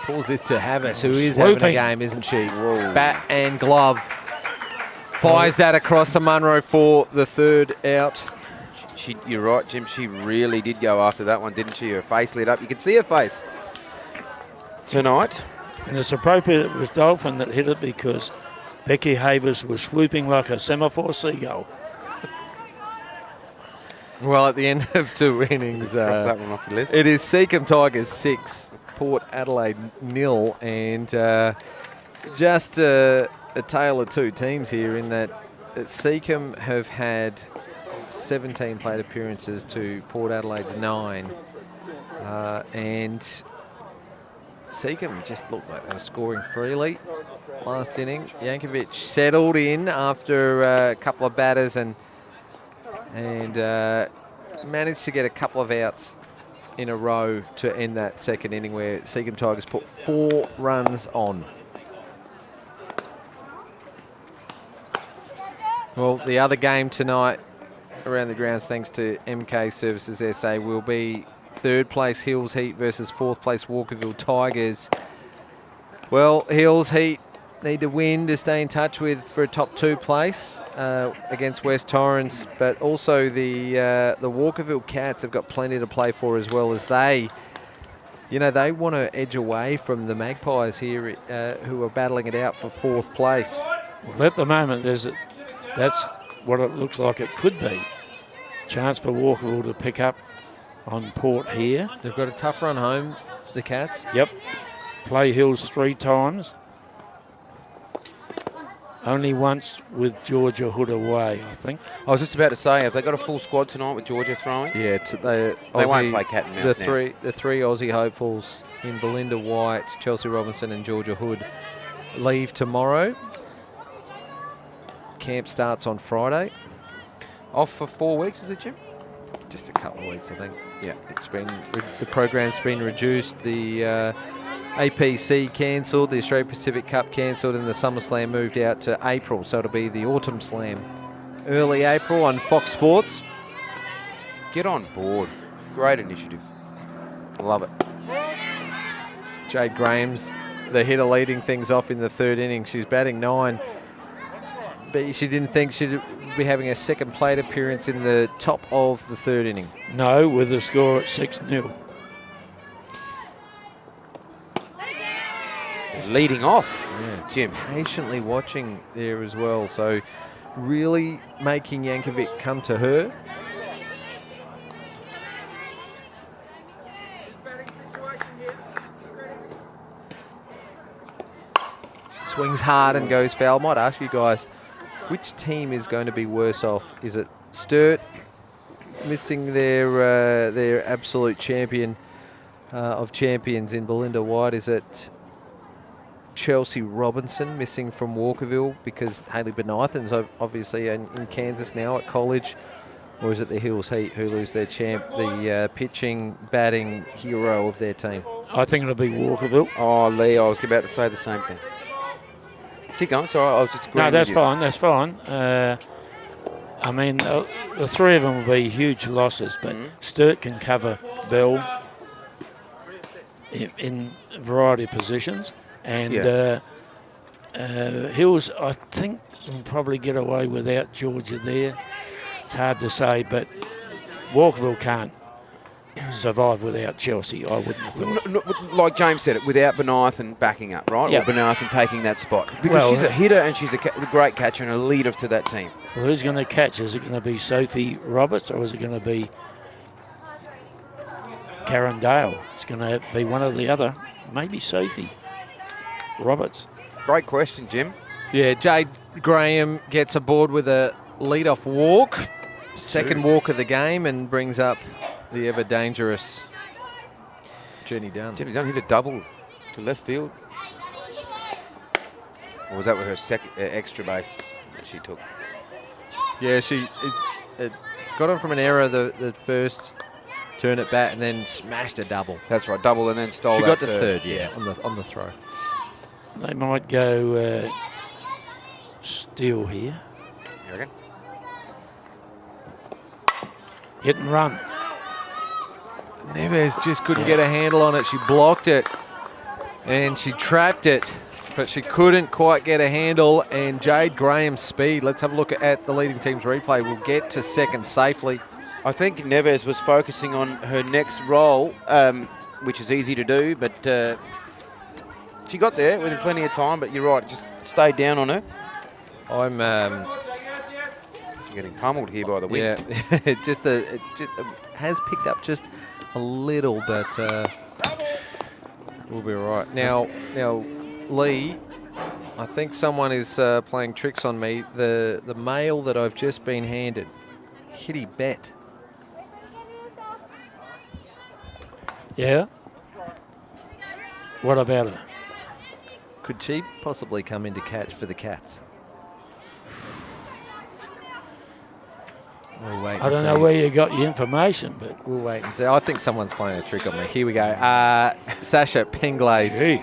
Pulls this to Havas, who is having a game, isn't she? Whoa. Bat and glove. Fires that across to Munro for the third out. You're right, Jim. She really did go after that one, didn't she? Her face lit up. You could see her face tonight. And it's appropriate it was Dolphin that hit it because Becky Havers was swooping like a semaphore seagull. Well, at the end of 2 innings, Cross that one off the list. it is Seacombe Tigers 6, Port Adelaide 0, and just a tale of 2 teams here in that Seacombe have had 17 plate appearances to Port Adelaide's 9, and Seacombe just looked like they were scoring freely last inning. Yankovic settled in after a couple of batters and managed to get a couple of outs in a row to end that second inning where Seacombe Tigers put 4 runs on. Well, the other game tonight around the grounds, thanks to MK Services SA, will be 3rd place Hills Heat versus 4th place Walkerville Tigers. Well, Hills Heat need to win to stay in touch with for a top 2 place against West Torrens, but also the Walkerville Cats have got plenty to play for as well, as they want to edge away from the Magpies here who are battling it out for 4th place. Well, at the moment, that's what it looks like it could be. Chance for Walkerville to pick up on Port here. They've got a tough run home, the Cats. Yep. Play Hills 3 times. Only once with Georgia Hood away, I think. I was just about to say, have they got a full squad tonight with Georgia throwing? Yeah, they won't play cat and mouse now. The three Aussie hopefuls in Belinda White, Chelsea Robinson and Georgia Hood leave tomorrow. Camp starts on Friday. Off for 4 weeks, is it, Jim? Just a couple of weeks, I think. Yeah. The program's been reduced. The APC cancelled, the Australia Pacific Cup cancelled, and the SummerSlam moved out to April. So it'll be the Autumn Slam early April on Fox Sports. Get on board. Great initiative. Love it. Jade Graham's the hitter leading things off in the 3rd inning. She's batting 9. But she didn't think she'd be having a second plate appearance in the top of the 3rd inning. No, with the score at 6-0. leading off. Yeah, Jim. patiently watching there as well. So really making Yankovic come to her. Swings hard and goes foul. Might ask you guys, which team is going to be worse off? Is it Sturt missing their absolute champion of champions in Belinda White? Is it Chelsea Robinson missing from Walkerville because Hayley Benithan's obviously in Kansas now at college? Or is it the Hills Heat who lose their champ, the pitching, batting hero of their team? I think it'll be Walkerville. Oh, Lee, I was about to say the same thing. Keep going. It's all right. I was just agreeing No, that's with you. fine. That's fine. I mean, the three of them will be huge losses, but Sturt can cover Bell in a variety of positions. And Hills, I think, will probably get away without Georgia there. It's hard to say, but Walkerville can't survive without Chelsea, I wouldn't have thought. Like James said it, without Benithan backing up, right? Yep. Or Benithan taking that spot. Because Well, she's a hitter and she's a great catcher and a leader to that team. Well, who's going to catch? Is it going to be Sophie Roberts or is it going to be Karen Dale? It's going to be one or the other. Maybe Sophie Roberts. Great question, Jim. Yeah, Jade Graham gets aboard with a lead-off walk. Second walk of the game and brings up the ever-dangerous Jenny Dunn. Jenny Dunn hit a double to left field. Or was that with her extra base that she took? Yeah, it got on from an error the first turn at bat and then smashed a double. That's right, double and then stole She that got the third, yeah, on the throw. They might go Steele here. You reckon? Hit and run. Neves just couldn't get a handle on it. She blocked it and she trapped it, but she couldn't quite get a handle. And Jade Graham's speed, let's have a look at the leading team's replay. We'll get to second safely. I think Neves was focusing on her next roll, which is easy to do, but she got there within plenty of time, but you're right, just stayed down on her. I'm Getting pummeled here by the wind. yeah, it has picked up just a little, but we'll be all right. Now, Lee, I think someone is playing tricks on me. The mail that I've just been handed, Kitty Bet. Yeah. What about her? Could she possibly come in to catch for the Cats? We'll wait and I don't see. know where you got your information, but We'll wait and see. I think someone's playing a trick on me. Here we go. Sasha Pinglaze. gee.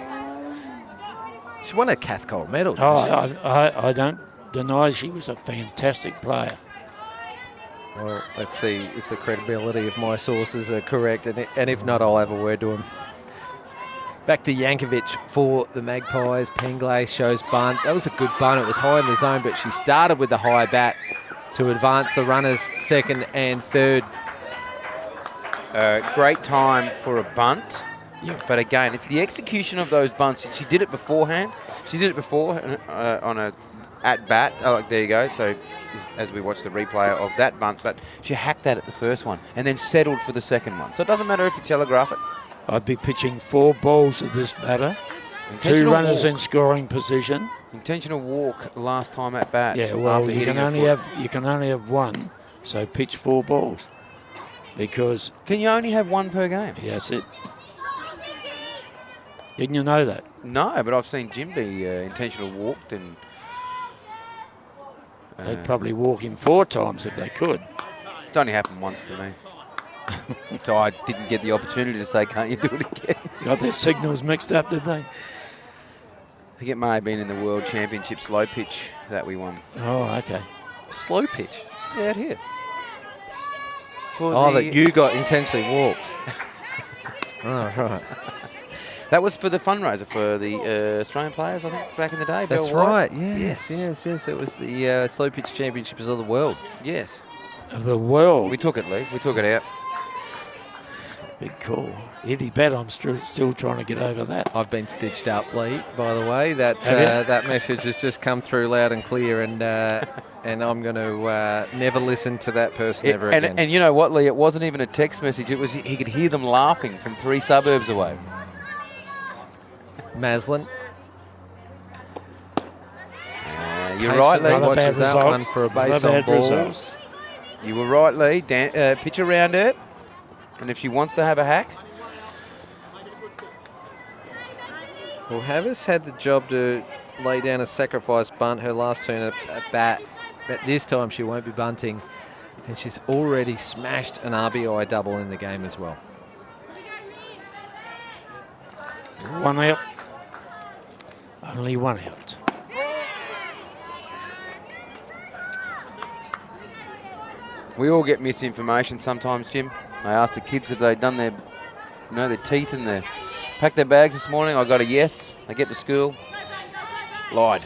She won a Cathcart medal. Oh, Didn't she? I don't deny she was a fantastic player. Well, let's see if the credibility of my sources are correct, and if not, I'll have a word to him. Back to Yankovic for the Magpies. Pinglaze shows bunt. That was a good bunt. It was high in the zone, but she started with the high bat to advance the runners second and third. Great time for a bunt. Yep. But again, it's the execution of those bunts. She did it beforehand. She did it before on a at bat. Oh, there you go. So as we watch the replay of that bunt, but she hacked that at the first one and then settled for the second one. So it doesn't matter if you telegraph it. I'd be pitching 4 balls of this batter. 2 Intentional runners walk. in scoring position. Intentional walk last time at bat. Yeah, well, after you hitting can her only foot. have one, so pitch 4 balls. Because Can you only have one per game? that's it. Didn't you know that? No, but I've seen Jim be intentional walked and. They'd probably walk him 4 times if they could. It's only happened once to me. So I didn't get the opportunity to say, can't you do it again? Got their signals mixed up, did they? I think it may have been in the World Championship slow pitch that we won. Oh, okay. Slow pitch. Yeah, here. Oh, that you got intentionally walked. Oh, right. That was for the fundraiser for the Australian players, I think, back in the day. That's Bell White. right. Yes. It was the Slow Pitch Championships of the world. Yes. Of the world. We took it, Lee. We took it out. Big call. Eddie Bet, I'm still trying to get over that. I've been stitched up, Lee, by the way. That Have you? that message has just come through loud and clear, and I'm going to never listen to that person ever again. And you know what, Lee? It wasn't even a text message. It was he could hear them laughing from 3 suburbs away. Maslin. You're right, Lee. Not a bad Watches that result. one for a base Not a on bad balls. result. You were right, Lee. Pitch around her, and if she wants to have a hack, Well, Havas had the job to lay down a sacrifice bunt her last turn at bat, but this time she won't be bunting, and she's already smashed an RBI double in the game as well. 1 out. Only 1 out. we all get misinformation sometimes, Jim. I asked the kids if they'd done their teeth and packed their bags this morning. I got a yes. They get to school. Lied.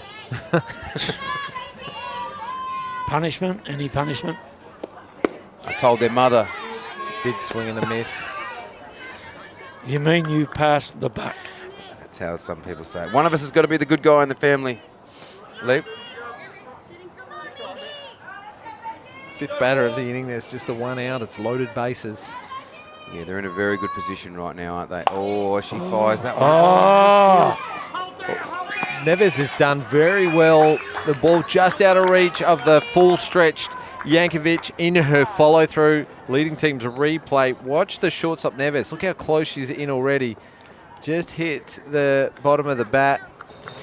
Punishment? Any punishment? I told their mother. Big swing and a miss. You mean you passed the buck? That's how some people say it. One of us has got to be the good guy in the family. Lee? Fifth batter of the inning. There's just the 1 out. It's loaded bases. Yeah, they're in a very good position right now, aren't they? Oh, she fires that one. Oh! Neves has done very well. The ball just out of reach of the full-stretched Yankovic in her follow-through, leading team to replay. Watch the shortstop Neves. Look how close she's in already. Just hit the bottom of the bat,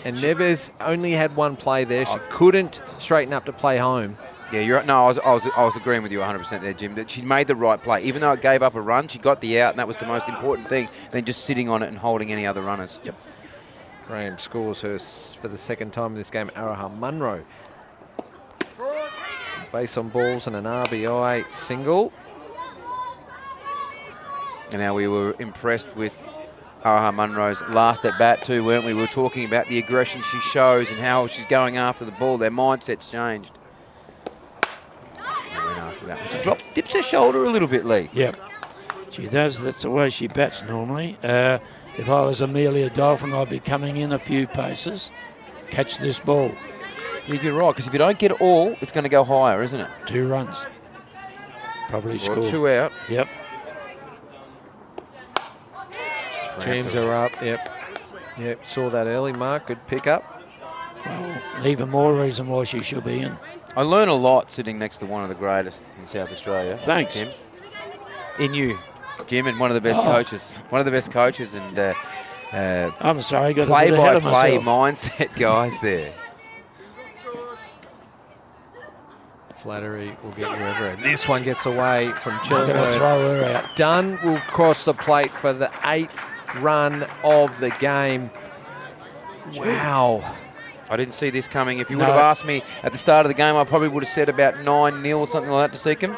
and Neves only had one play there. She couldn't straighten up to play home. Yeah, you're right. No, I was agreeing with you 100% there, Jim, that she made the right play. Even though it gave up a run, she got the out, and that was the most important thing than just sitting on it and holding any other runners. Yep. Graham scores her for the second time in this game. Araha Munro. Base on balls and an RBI single. And now we were impressed with Araha Munro's last at bat too, weren't we? We were talking about the aggression she shows and how she's going after the ball. Their mindset's changed. She went after that. She dips her shoulder a little bit, Lee. Yep. She does. That's the way she bats normally. If I was Amelia Dolphin, I'd be coming in a few paces. Catch this ball. Yeah, you're right, because if you don't get it all, it's going to go higher, isn't it? 2 runs. Probably score. Or 2 out. Yep. Teams are up. Yep. Saw that early, Mark. Good pickup. Well, even more reason why she should be in. I learn a lot sitting next to one of the greatest in South Australia. Thanks. Jim. In you, Jim, and one of the best coaches. One of the best coaches and I'm sorry, got a bit ahead of play-by-play myself. mindset guys there. Flattery will get you over it. This one gets away from I'm going to Chillingworth. throw her out. Dunn will cross the plate for the 8th run of the game. Wow. I didn't see this coming. If you No. would have asked me at the start of the game, I probably would have said about 9-0 or something like that to Seacombe.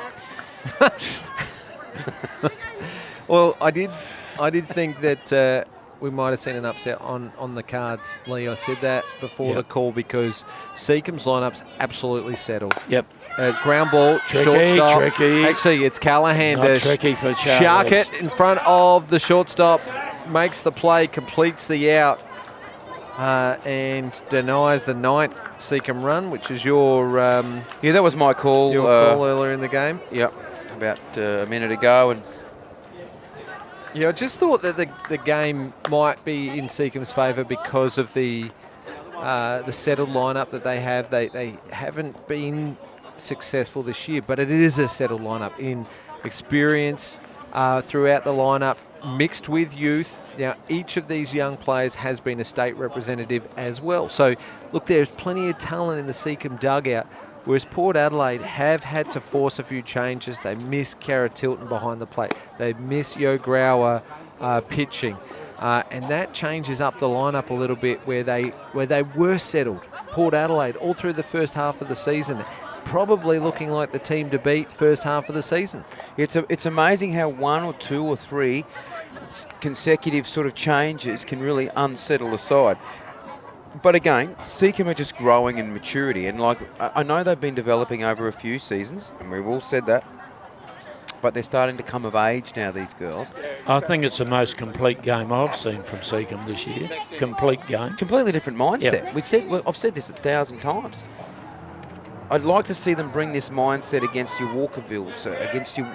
Well, I did think that we might have seen an upset on the cards, Lee. I said that before the call because Seacombe's lineup's absolutely settled. Yep. Ground ball, Tricky, shortstop. tricky. Actually, it's Callahan Not to tricky for shark Charles. it in front of the shortstop, makes the play, completes the out, and denies the 9th Seacombe run, which is your Yeah, that was my call. call earlier in the game. Yep, about a minute ago. And Yeah, I just thought that the game might be in Seacombe's favour because of the settled lineup that they have. They haven't been successful this year, but it is a settled lineup in experience throughout the lineup, mixed with youth. Now, each of these young players has been a state representative as well. So, look, there's plenty of talent in the Seacombe dugout, whereas Port Adelaide have had to force a few changes. They miss Cara Tilton behind the plate. They miss Yo Grauer pitching. And that changes up the lineup a little bit where they were settled. Port Adelaide all through the first half of the season, probably looking like the team to beat first half of the season. it's amazing how 1 or 2 or 3 consecutive sort of changes can really unsettle a side. But again, Seacombe are just growing in maturity. And like I know they've been developing over a few seasons, and we've all said that. but they're starting to come of age now, these girls. I think it's the most complete game I've seen from Seacombe this year. Complete game. Completely different mindset. Yep. I've said this 1,000 times. I'd like to see them bring this mindset against your Walkervilles, against your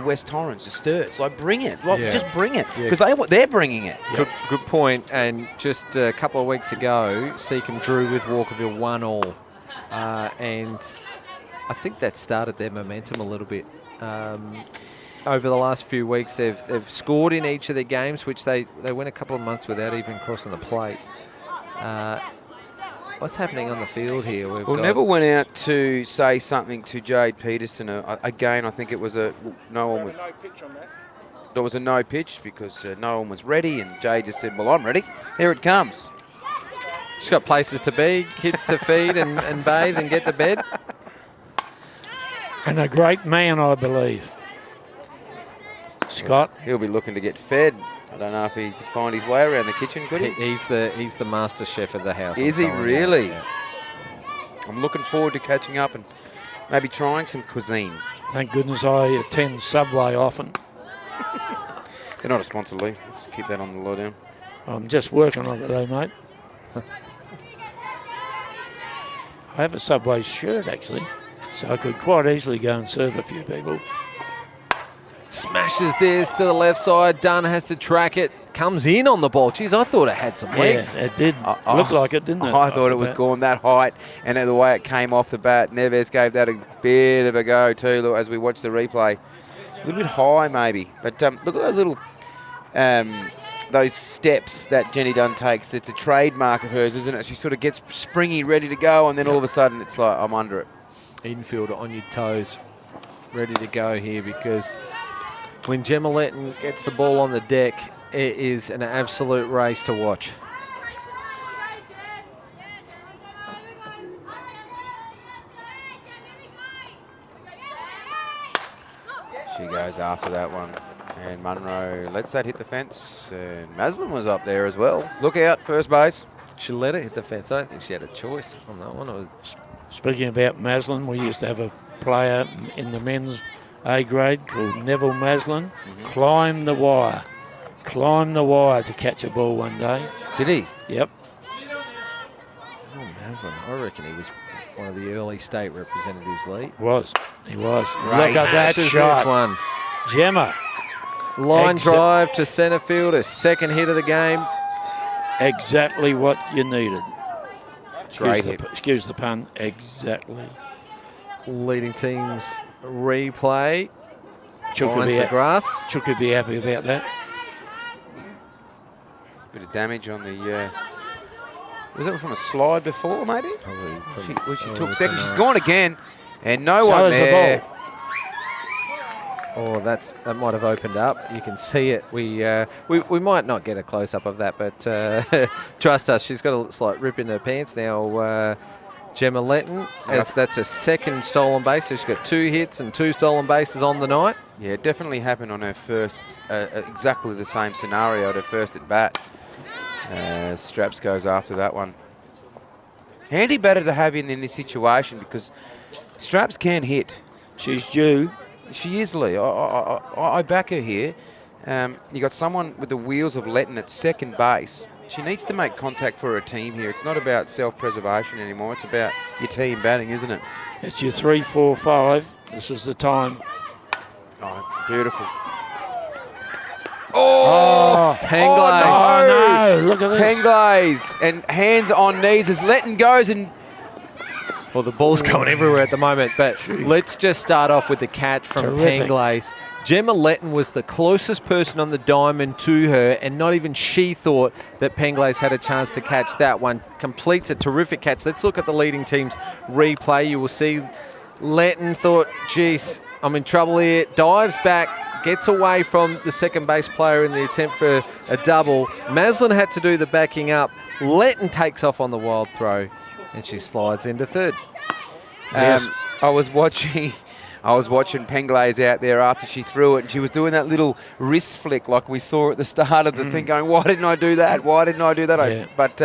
West Torrens, the Sturts. Like, bring it. Like, just bring it. Because they're bringing it. Yep. Good point. And just a couple of weeks ago, Seacombe drew with Walkerville 1-1. And I think that started their momentum a little bit. Over the last few weeks, they've scored in each of their games, which they went a couple of months without even crossing the plate. What's happening on the field here? Neville went out to say something to Jade Peterson. Again, I think it was no pitch on that. There was a no pitch because no one was ready, and Jade just said, well, I'm ready. Here it comes. She's got places to be, kids to feed and bathe and get to bed. And a great man, I believe. Scott. He'll be looking to get fed. I don't know if he could find his way around the kitchen, could he? He's the master chef of the house. Is he really? Yeah. I'm looking forward to catching up and maybe trying some cuisine. Thank goodness I attend Subway often. They're not a sponsor, Lee. Let's keep that on the low down. I'm just working on it though, mate. I have a Subway shirt, actually, so I could quite easily go and serve a few people. Smashes this to the left side. Dunn has to track it. Comes in on the ball. Jeez, I thought it had some legs. Yeah, it did look like it, didn't it? I thought it was going that height, and the way it came off the bat, Neves gave that a bit of a go too, as we watched the replay. A little bit high maybe, but look at those little those steps that Jenny Dunn takes. It's a trademark of hers, isn't it? She sort of gets springy, ready to go, and then all of a sudden it's like, I'm under it. Infield on your toes, ready to go here, because when Gemma Letton gets the ball on the deck, it is an absolute race to watch. She goes after that one. And Munro lets that hit the fence. And Maslin was up there as well. Look out, first base. She let it hit the fence. I don't think she had a choice on that one. Speaking about Maslin, we used to have a player in the men's A grade called Neville Maslin. Climbed the wire to catch a ball one day. Did he? Yep. Oh, Maslin. I reckon he was one of the early state representatives, Lee. He was. Great. Look at that shot. This one. Gemma. Line drive to centre field, a second hit of the game. Exactly what you needed. Great hit. Excuse the pun. Exactly. Leading teams replay. Chook Finds the grass. Chook would be happy about that. Bit of damage on the... was that from a slide before, maybe? Probably. She took second. She's gone again, and no one there. The ball. Oh, that might have opened up. You can see it. We might not get a close-up of that, but trust us, she's got a slight rip in her pants now. Gemma Letton, that's a second stolen base. So she's got 2 hits and 2 stolen bases on the night. Yeah, it definitely happened on her first, exactly the same scenario at her first at bat. Straps goes after that one. Handy batter to have in this situation because Straps can hit. She's due. She is, Lee. I back her here. You got someone with the wheels of Letton at second base. She needs to make contact for her team here. It's not about self-preservation anymore. It's about your team batting, isn't it? It's your 3, 4, 5. This is the time. Oh, beautiful. Penglaze. Oh, no. Look at this. Penglaze. And hands on knees as Letton goes and... Well, the ball's going everywhere at the moment, but let's just start off with the catch from Penglaze. Gemma Letton was the closest person on the diamond to her, and not even she thought that Penglaze had a chance to catch that one. Completes a terrific catch. Let's look at the leading team's replay. You will see Letton thought, geez, I'm in trouble here. Dives back, gets away from the second base player in the attempt for a double. Maslin had to do the backing up. Letton takes off on the wild throw, and she slides into third. Yes. I was watching Penglaze out there after she threw it, and she was doing that little wrist flick like we saw at the start of the thing, going, why didn't I do that? Why didn't I do that? Yeah. But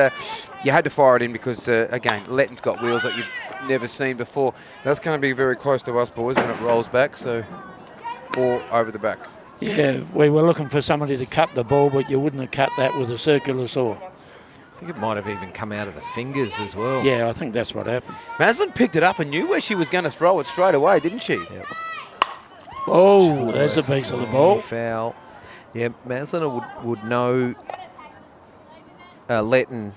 you had to fire it in because, again, Letton's got wheels that you've never seen before. That's going to be very close to us, boys, when it rolls back. So or over the back. Yeah, we were looking for somebody to cut the ball, but you wouldn't have cut that with a circular saw. I think it might have even come out of the fingers as well. Yeah, I think that's what happened. Maslin picked it up and knew where she was going to throw it straight away, didn't she? Yep. Oh, there's a piece of the ball. Foul. Yeah, Maslin would know Letton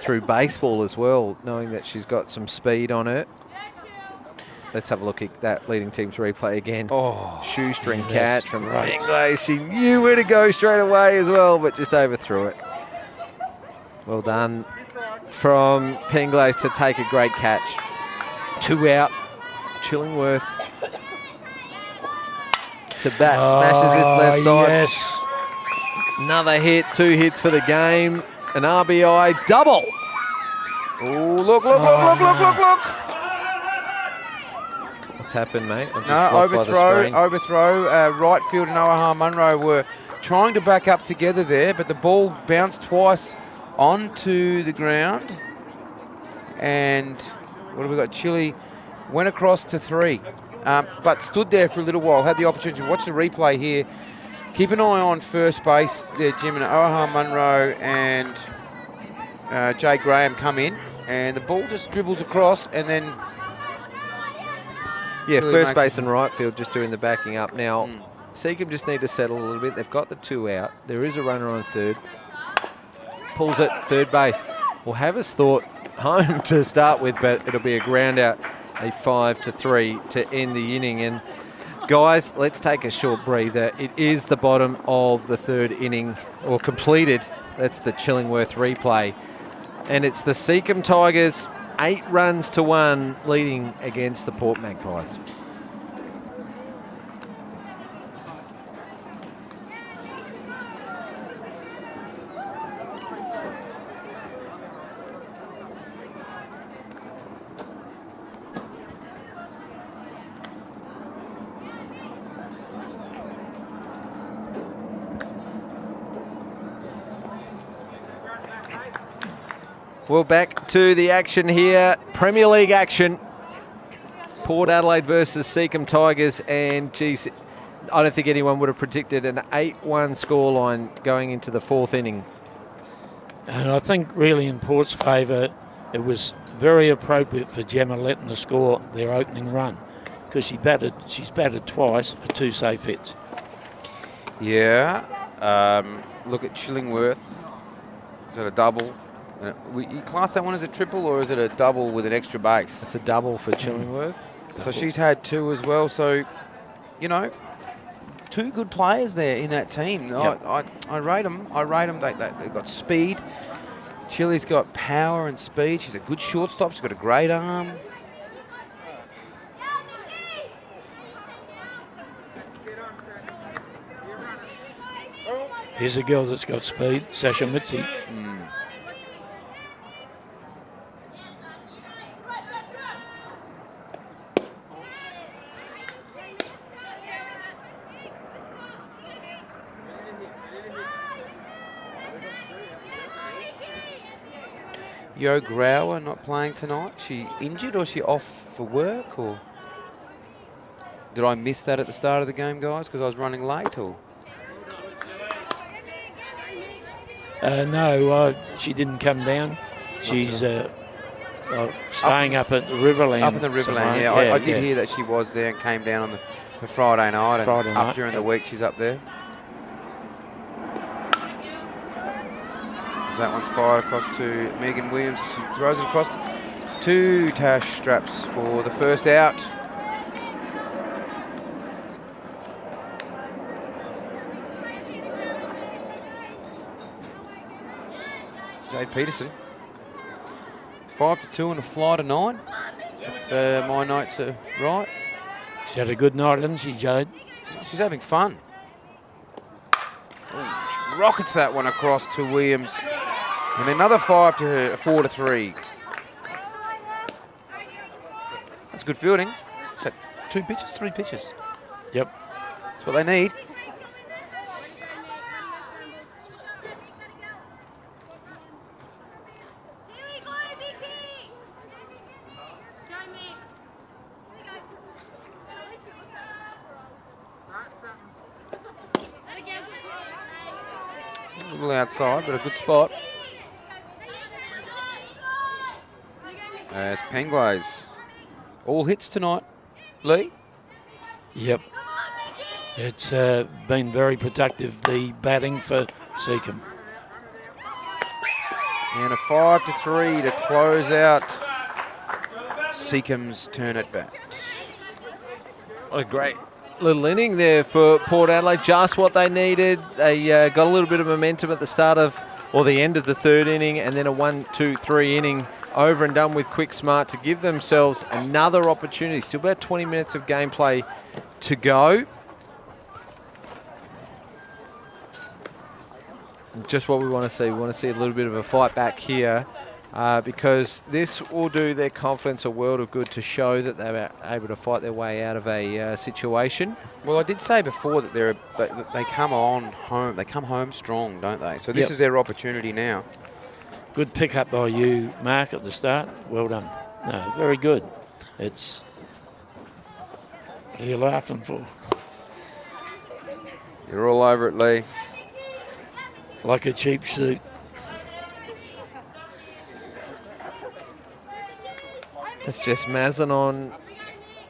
through baseball as well, knowing that she's got some speed on her. Let's have a look at that leading team's replay again. Oh, shoestring yeah, catch from great. Penglace. She knew where to go straight away as well, but just overthrew it. Well done from Penglace to take a great catch. 2 out. Chillingworth to bat, smashes this left side. Yes. Another hit, 2 hits for the game. An RBI double. oh, look, look, look, look, look, look, look. What's happened, mate? I'm just No, blocked by the screen. overthrow. Right field and Oaha Munro were trying to back up together there, but the ball bounced twice onto the ground. And what have we got? Chile went across to 3, but stood there for a little while. Had the opportunity to watch the replay here. Keep an eye on first base there, Jim, and Oaha Munro and Jay Graham come in, and the ball just dribbles across, and then Yeah, really first makes base it- and right field just doing the backing up. Now, Seacombe just need to settle a little bit. They've got the 2 out. There is a runner on third. Pulls it, third base. We'll have us thought home to start with, but it'll be a ground out, a 5-3 to end the inning. And guys, let's take a short breather. It is the bottom of the 3rd inning, or completed. That's the Chillingworth replay. And it's the Seacombe Tigers, 8-1 leading against the Port Magpies. Well, back to the action here. Premier League action. Port Adelaide versus Seacombe Tigers. And, geez, I don't think anyone would have predicted an 8-1 scoreline going into the 4th inning. And I think really in Port's favour, it was very appropriate for Gemma Letton to score their opening run because she's batted twice for 2 safe hits. yeah. Look at Chillingworth. Is that a double? You class that one as a triple, or is it a double with an extra base? It's a double for Chillingworth. So she's had 2 as well. So, you know, 2 good players there in that team. Yep. I rate them. They've got speed. Chili's got power and speed. She's a good shortstop. She's got a great arm. Here's a girl that's got speed, Sasha Mitzi. Yo Grauer not playing tonight. She injured or she off for work, or did I miss that at the start of the game, guys, because I was running late? Or No, she didn't come down. She's staying up at the Riverland. up in the Riverland, somewhere. yeah. I did hear that she was there and came down on for Friday night, and Friday up night, during the yep. week she's up there. That one's fired across to Megan Williams. She throws it across to Tash Straps for the first out. Jade Peterson. 5-2 and a fly to 9. If my notes are right. She's had a good night, hasn't she, Jade? She's having fun. Ooh, she rockets that one across to Williams. And another 4-3. That's good fielding. Is that 2 pitches, 3 pitches? Yep. That's what they need. little outside, but a good spot. As Pengways all hits tonight, Lee. Yep. It's been very productive, the batting for Seacombe. And a 5-3 to close out Seacombe's turn at bat. What a great little inning there for Port Adelaide. Just what they needed. They got a little bit of momentum at the start of, or the end of the third inning, and then a 1-2-3 inning over and done with quick smart to give themselves another opportunity. Still about 20 minutes of gameplay to go. Just what we want to see. We want to see a little bit of a fight back here because this will do their confidence a world of good to show that they're able to fight their way out of a situation. Well, I did say before that they come home. They come home strong, don't they? So this is their opportunity now. Good pick up by you, Mark, at the start. Well done. No, very good. It's what are you laughing for? You're all over it, Lee. Like a cheap suit. That's just Mazin on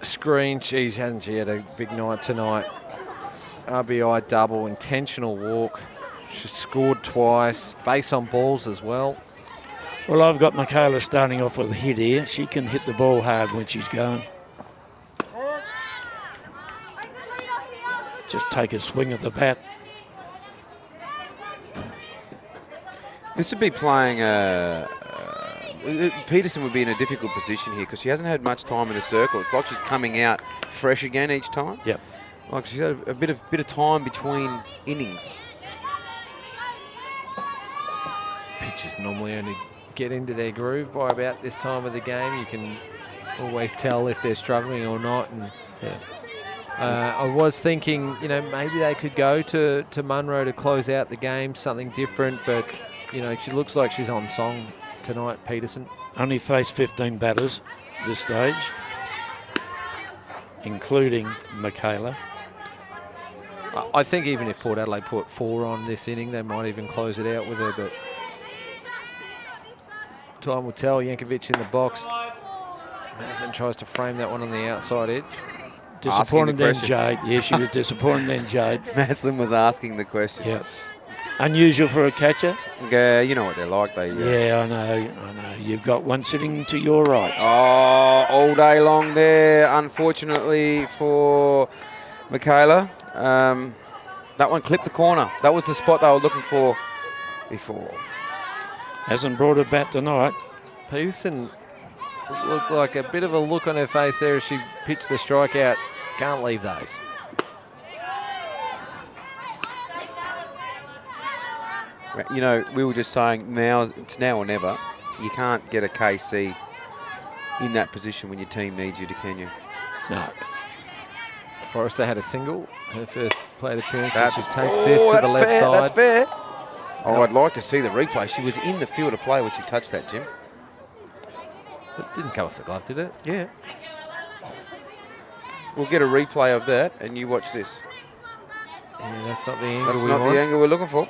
screen. Geez, hasn't she had a big night tonight? RBI double, intentional walk. She scored twice, base on balls as well. Well, I've got Michaela starting off with a hit here. She can hit the ball hard when she's going. Just take a swing at the bat. This would be playing. Peterson would be in a difficult position here because she hasn't had much time in the circle. It's like she's coming out fresh again each time. Yep. Like she's had a bit of time between innings. Pitchers normally only get into their groove by about this time of the game. You can always tell if they're struggling or not. And I was thinking, maybe they could go to Munro to close out the game, something different. But she looks like she's on song tonight, Peterson. Only faced 15 batters this stage, including Michaela. I think even if Port Adelaide put 4 on this inning, they might even close it out with her. But time will tell. Yankovic in the box. Mazin tries to frame that one on the outside edge. Disappointed then, Jade. Yeah, she was disappointed then, Jade. Maslin was asking the question. Yeah. Unusual for a catcher. Yeah, you know what they're like. Yeah, I know. You've got one sitting to your right. Oh, all day long there, unfortunately for Michaela. That one clipped the corner. That was the spot they were looking for before. Hasn't brought it back tonight. Peterson looked like a bit of a look on her face there as she pitched the strikeout. Can't leave those. We were just saying it's now or never. You can't get a KC in that position when your team needs you to, can you? No. Forrester had a single, her first plate appearance. She takes this to the left fair, side. That's fair. Oh, I'd like to see the replay. She was in the field of play when she touched that, Jim. It didn't come off the glove, did it? Yeah. We'll get a replay of that, and you watch this. Yeah, that's not the angle That's we not want. the angle we're looking for.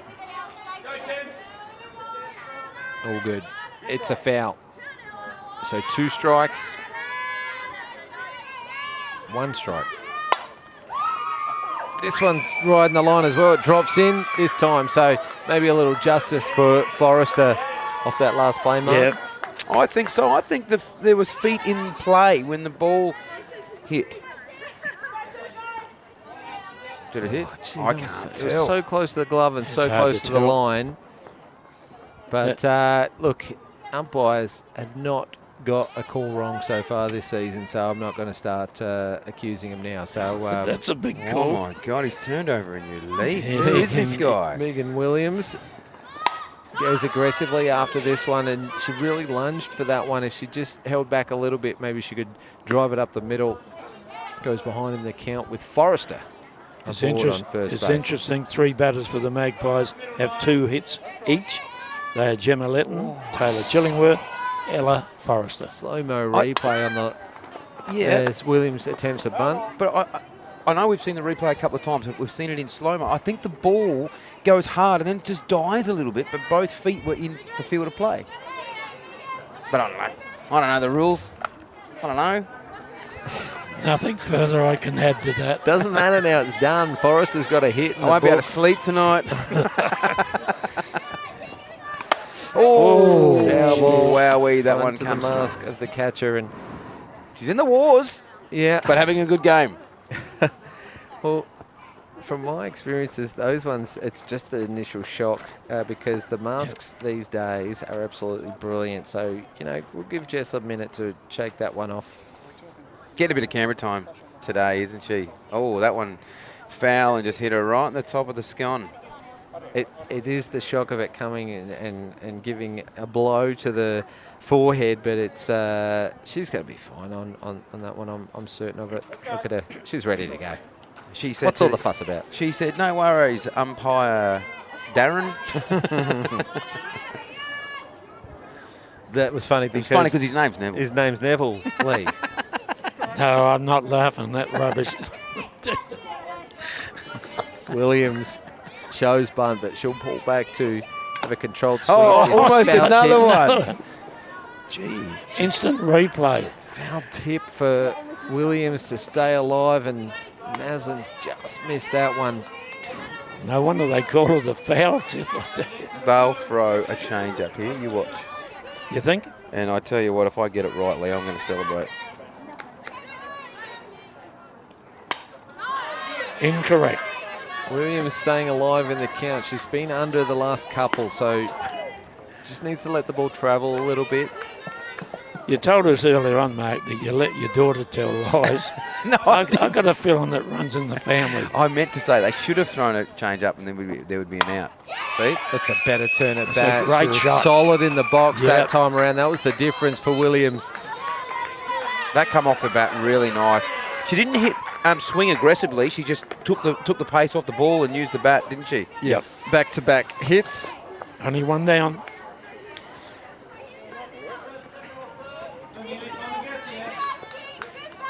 All good. It's a foul. So 2 strikes. 1 strike. This one's riding the line as well. It drops in this time. So maybe a little justice for Forrester off that last play, Mark. Yeah, I think so. I think there was feet in play when the ball hit. Did it hit? Gee, I it can't was tell. so close to the glove and It's so hard close to to the tell. line. But look, umpires have not got a call wrong so far this season, so I'm not going to start accusing him now. So That's a big Oh call. my God, he's turned over a new leaf. Yeah. Who is this guy? Megan Williams goes aggressively after this one, and she really lunged for that one. If she just held back a little bit, maybe she could drive it up the middle. Goes behind in the count with Forrester. It's aboard on interesting. first It's base. interesting. 3 batters for the Magpies have 2 hits each. They are Gemma Letton, Taylor Chillingworth, Ella Forrester. Slow-mo replay on the Yeah, as Williams attempts a bunt. but I know we've seen the replay a couple of times, but we've seen it in slow-mo. I think the ball goes hard and then it just dies a little bit, but both feet were in the field of play. But I don't know. I don't know the rules. I don't know. Nothing further I can add to that. Doesn't matter now. It's done. Forrester's got a hit. I won't be able to sleep tonight. Foul ball. Wowee, that one Onto comes the mask of the catcher. And She's in the wars, yeah. but having a good game. Well, from my experiences, those ones, it's just the initial shock because the masks these days are absolutely brilliant. So, we'll give Jess a minute to shake that one off. Getting a bit of camera time today, isn't she? Oh, that one foul and just hit her right in the top of the scone. It is the shock of it coming and giving a blow to the forehead, but it's she's going to be fine on that one. I'm certain of it. Look at her. She's ready to go. She said, What's all the fuss about? She said, no worries, umpire Darren. That was funny because It's funny because his name's Neville. his name's Neville Lee. No, I'm not laughing. That rubbish. Williams shows bunt, but she'll pull back to have a controlled swing. Oh, She's almost foul another tip. one. Gee, Instant replay. foul tip for Williams to stay alive, and Mazen's just missed that one. No wonder they call it a foul tip. I tell you. They'll throw a change up here. You watch. You think? And I tell you what, if I get it right, Lee, I'm going to celebrate. Incorrect. Williams staying alive in the count. She's been under the last couple, so just needs to let the ball travel a little bit. You told us earlier on, mate, that you let your daughter tell lies. No, I've got a feeling that runs in the family. I meant to say they should have thrown a change up and then there would be an out. See? That's a better turn at That's a bat. great She was shot. solid in the box Yep. that time around. That was the difference for Williams. That come off the bat really nice. She didn't hit swing aggressively. She just took the pace off the ball and used the bat, didn't she? Yep. Back-to-back hits. Only one down.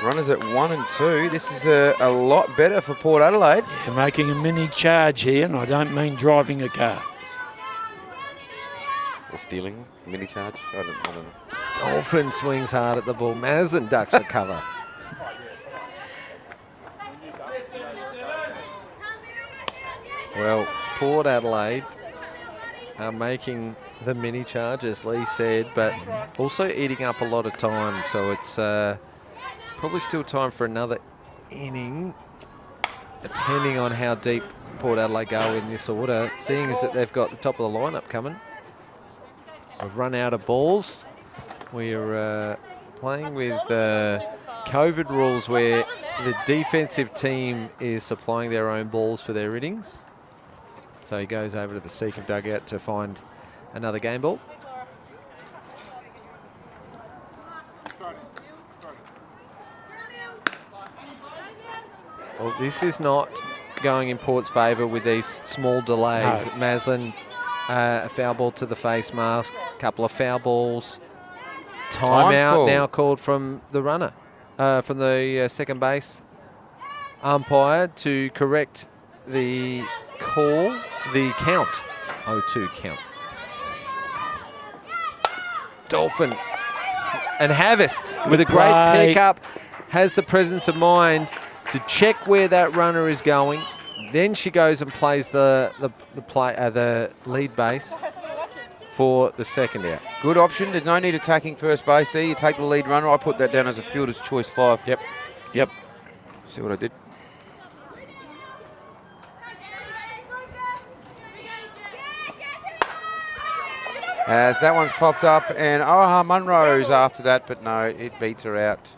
Runners at 1 and 2. This is a lot better for Port Adelaide. You're making a mini charge here, and I don't mean driving a car. Or stealing, mini charge. I don't know. Dolphin swings hard at the ball. Mazen ducks for cover. Well, Port Adelaide are making the mini charge, as Lee said, but also eating up a lot of time. So it's probably still time for another inning, depending on how deep Port Adelaide go in this order, seeing as that they've got the top of the lineup coming. We've run out of balls. We're playing with COVID rules where the defensive team is supplying their own balls for their innings. So he goes over to the Seacombe dugout to find another game ball. Well, this is not going in Port's favour with these small delays. No. Maslin, a foul ball to the face mask, a couple of foul balls. Timeout called. now called from the runner, from the second base umpire to correct the call, the count. 0-2 count. Dolphin and Havis with a great play. pickup has the presence of mind to check where that runner is going. Then she goes and plays the lead base for the second out. Good option. There's no need attacking first base there. You take the lead runner. I put that down as a fielder's choice 5. Yep. Yep. See what I did? As that one's popped up, and Munro's after that, but no, it beats her out.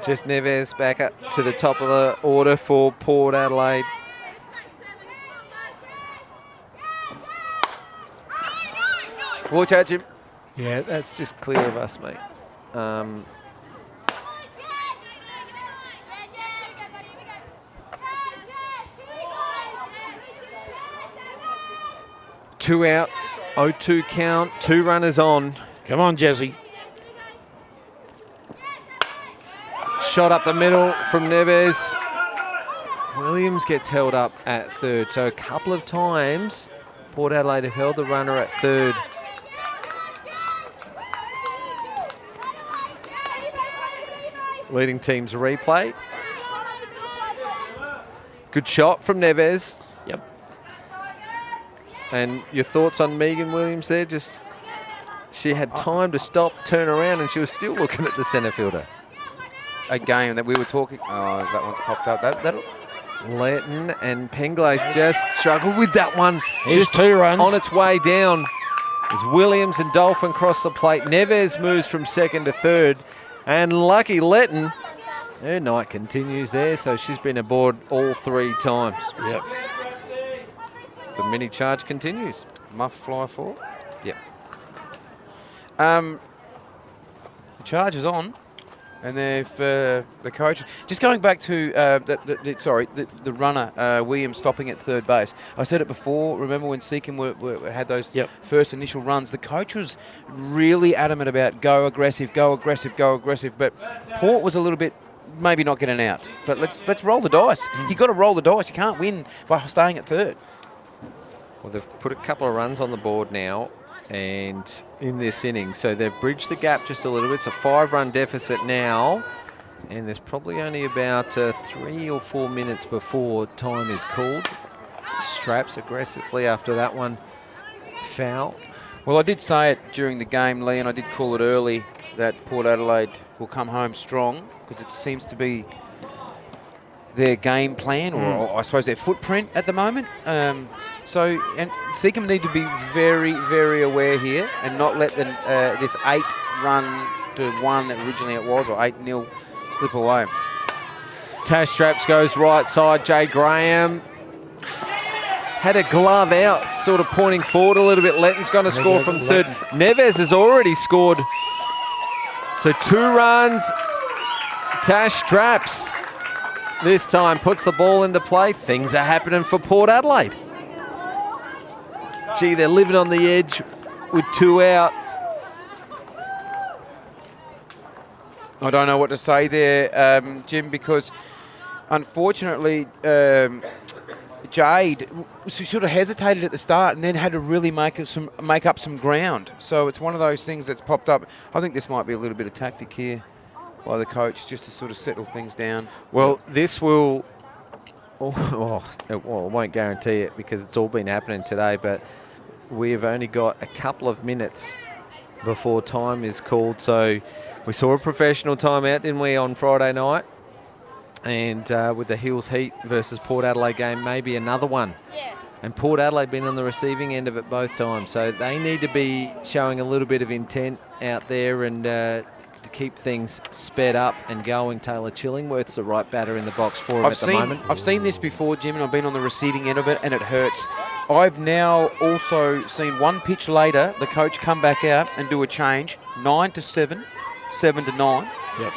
Just Neves back up to the top of the order for Port Adelaide. Watch out, Jim. Yeah, that's just clear of us, mate. 2 out, 0-2 count, 2 runners on. Come on, Jesse. Shot up the middle from Neves. Williams gets held up at third. So a couple of times Port Adelaide have held the runner at third. Leading team's replay. Good shot from Neves. Yep. And your thoughts on Megan Williams there? Just she had time to stop, turn around, and she was still looking at the centre fielder. A game that we were talking. Oh, that one's popped up. That'll. Letton and Penglace just struggled with that one. Here's Just 2 runs. on its way down as Williams and Dolphin cross the plate. Neves moves from second to third. And lucky Letton, her night continues there, so she's been aboard all 3 times. Yep. The mini charge continues. Muff fly 4. Yep. The charge is on. And they've the coach just going back to the runner Williams stopping at third base. I said it before. Remember when Seacombe had those first initial runs? The coach was really adamant about go aggressive, go aggressive, go aggressive. But Port was a little bit maybe not getting out. But let's roll the dice. You got to roll the dice. You can't win by staying at third. Well, they've put a couple of runs on the board now. And in this inning, so they've bridged the gap just a little bit. It's a 5-run deficit now, and there's probably only about 3 or 4 minutes before time is called. Straps aggressively after that one. Foul. Well, I did say it during the game, Lee, and I did call it early that Port Adelaide will come home strong because it seems to be their game plan, or I suppose their footprint at the moment. So, and Seacombe need to be very, very aware here and not let this 8-run to 1 that originally it was, or 8-0, slip away. Tash Straps goes right side. Jay Graham had a glove out, sort of pointing forward a little bit. Letton's going to score from third. Neves has already scored. So 2 runs. Tash Straps this time puts the ball into play. Things are happening for Port Adelaide. Gee, they're living on the edge with 2 out. I don't know what to say there, Jim, because unfortunately Jade sort of hesitated at the start and then had to really make up some ground. So it's one of those things that's popped up. I think this might be a little bit of tactic here by the coach just to sort of settle things down. Well, this will... well, it won't guarantee it because it's all been happening today, but we've only got a couple of minutes before time is called. So we saw a professional timeout, didn't we, on Friday night? And with the Hills Heat versus Port Adelaide game, maybe another one. And Port Adelaide been on the receiving end of it both times. So they need to be showing a little bit of intent out there and to keep things sped up and going. Taylor Chillingworth's the right batter in the box for him at the moment. I've seen this before, Jim, and I've been on the receiving end of it, and it hurts. I've now also seen 1 pitch later, the coach come back out and do a change, 9 to 7, 7 to 9. Yep.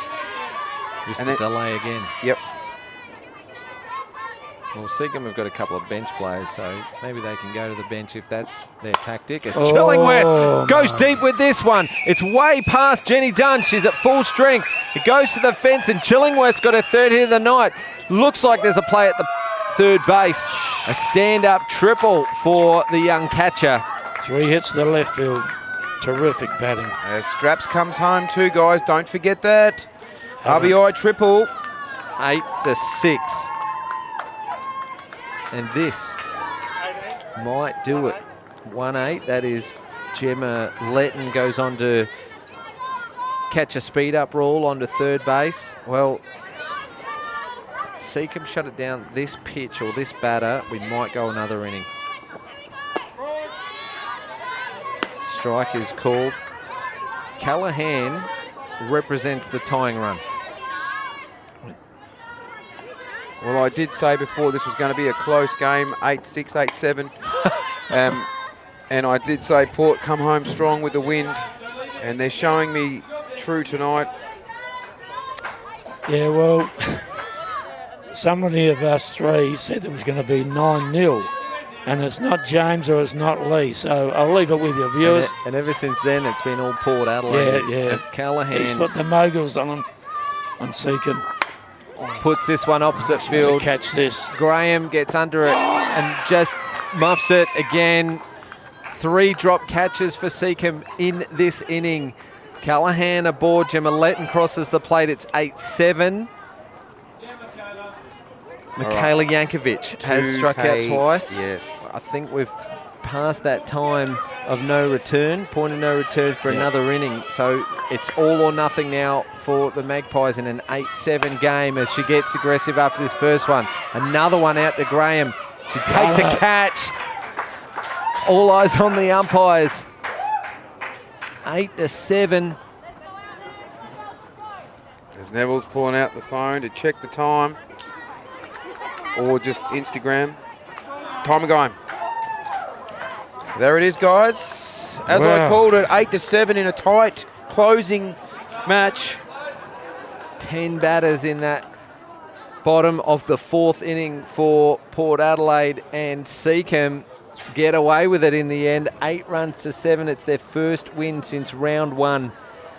Just a delay again. Yep. Well, Seacombe have got a couple of bench players, so maybe they can go to the bench if that's their tactic. As Chillingworth goes deep with this one. It's way past Jenny Dunn. She's at full strength. It goes to the fence, and Chillingworth's got her 3rd hit of the night. Looks like there's a play at the third base. A stand-up triple for the young catcher. 3 hits to the left field. Terrific batting. Straps comes home too, guys. Don't forget that. RBI triple. 8 to 6. And this might do it. 1-8. That is Gemma Letton goes on to catch a speed-up roll onto third base. Well, Seacombe shut it down. This pitch or this batter, we might go another inning. Strike is called. Callahan represents the tying run. Well, I did say before this was going to be a close game, 8-6, 8-7. And I did say Port come home strong with the wind, and they're showing me true tonight. Yeah, well, somebody of us 3 said it was going to be 9-0, And it's not James or it's not Lee. So I'll leave it with you, viewers. And ever since then, it's been all Port Adelaide. As Callahan He's put the moguls on him, on Seacombe. puts this one opposite field. Catch this. Graham gets under it and just muffs it again. 3 drop catches for Seacombe in this inning. Callahan aboard. Gemma Letton crosses the plate. It's 8-7. Michaela Yankovic has struck out twice. Yes. I think we've passed that time of no return, point of no return for another inning. So it's all or nothing now for the Magpies in an 8-7 game as she gets aggressive after this first one. Another one out to Graham. She takes a catch. All eyes on the umpires. 8-7. As Neville's pulling out the phone to check the time. Or just Instagram. Time of game. There it is, guys. As I called it, 8-7 in a tight closing match. 10 batters in that bottom of the 4th inning for Port Adelaide, and Seacombe get away with it in the end. 8 runs to 7. It's their first win since round 1.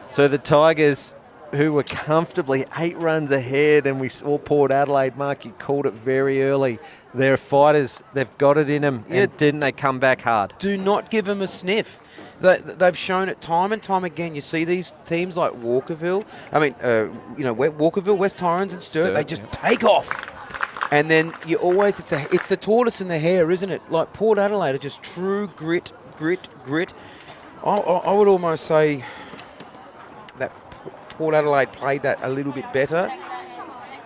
So the Tigers, who were comfortably 8 runs ahead, and we saw Port Adelaide, Mark, you called it very early. They're fighters. They've got it in them, and didn't they come back hard? Do not give them a sniff. They've shown it time and time again. You see these teams like Walkerville, Walkerville, West Torrens and Sturt, they just take off. And then you always, it's the tortoise and the hare, isn't it? Like Port Adelaide are just true grit. I would almost say that Port Adelaide played that a little bit better.